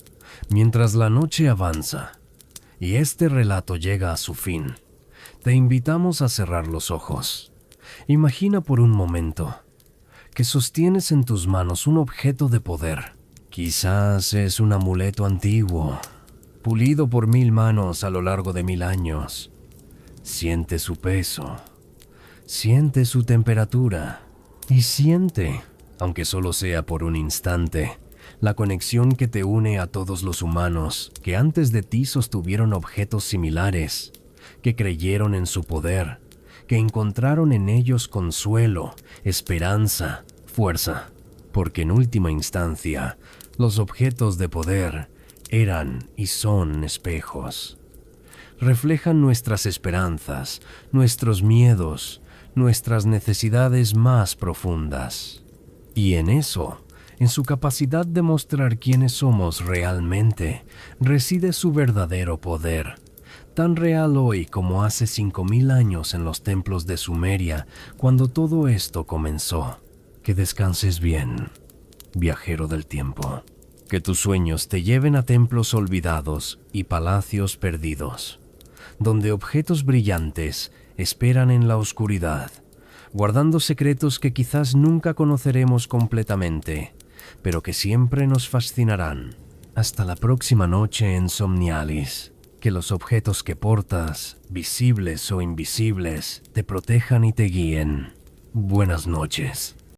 mientras la noche avanza y este relato llega a su fin, te invitamos a cerrar los ojos. Imagina por un momento que sostienes en tus manos un objeto de poder. Quizás es un amuleto antiguo, pulido por 1000 manos a lo largo de 1000 años. Siente su peso, siente su temperatura y siente, aunque solo sea por un instante, la conexión que te une a todos los humanos que antes de ti sostuvieron objetos similares, que creyeron en su poder, que encontraron en ellos consuelo, esperanza, fuerza, porque en última instancia, los objetos de poder eran y son espejos. Reflejan nuestras esperanzas, nuestros miedos, nuestras necesidades más profundas. Y en eso En su capacidad de mostrar quiénes somos realmente reside su verdadero poder. Tan real hoy como hace 5000 años en los templos de Sumeria, cuando todo esto comenzó. Que descanses bien, viajero del tiempo. Que tus sueños te lleven a templos olvidados y palacios perdidos, donde objetos brillantes esperan en la oscuridad, guardando secretos que quizás nunca conoceremos completamente, pero que siempre nos fascinarán. Hasta la próxima noche en Somnialis. Que los objetos que portas, visibles o invisibles, te protejan y te guíen. Buenas noches.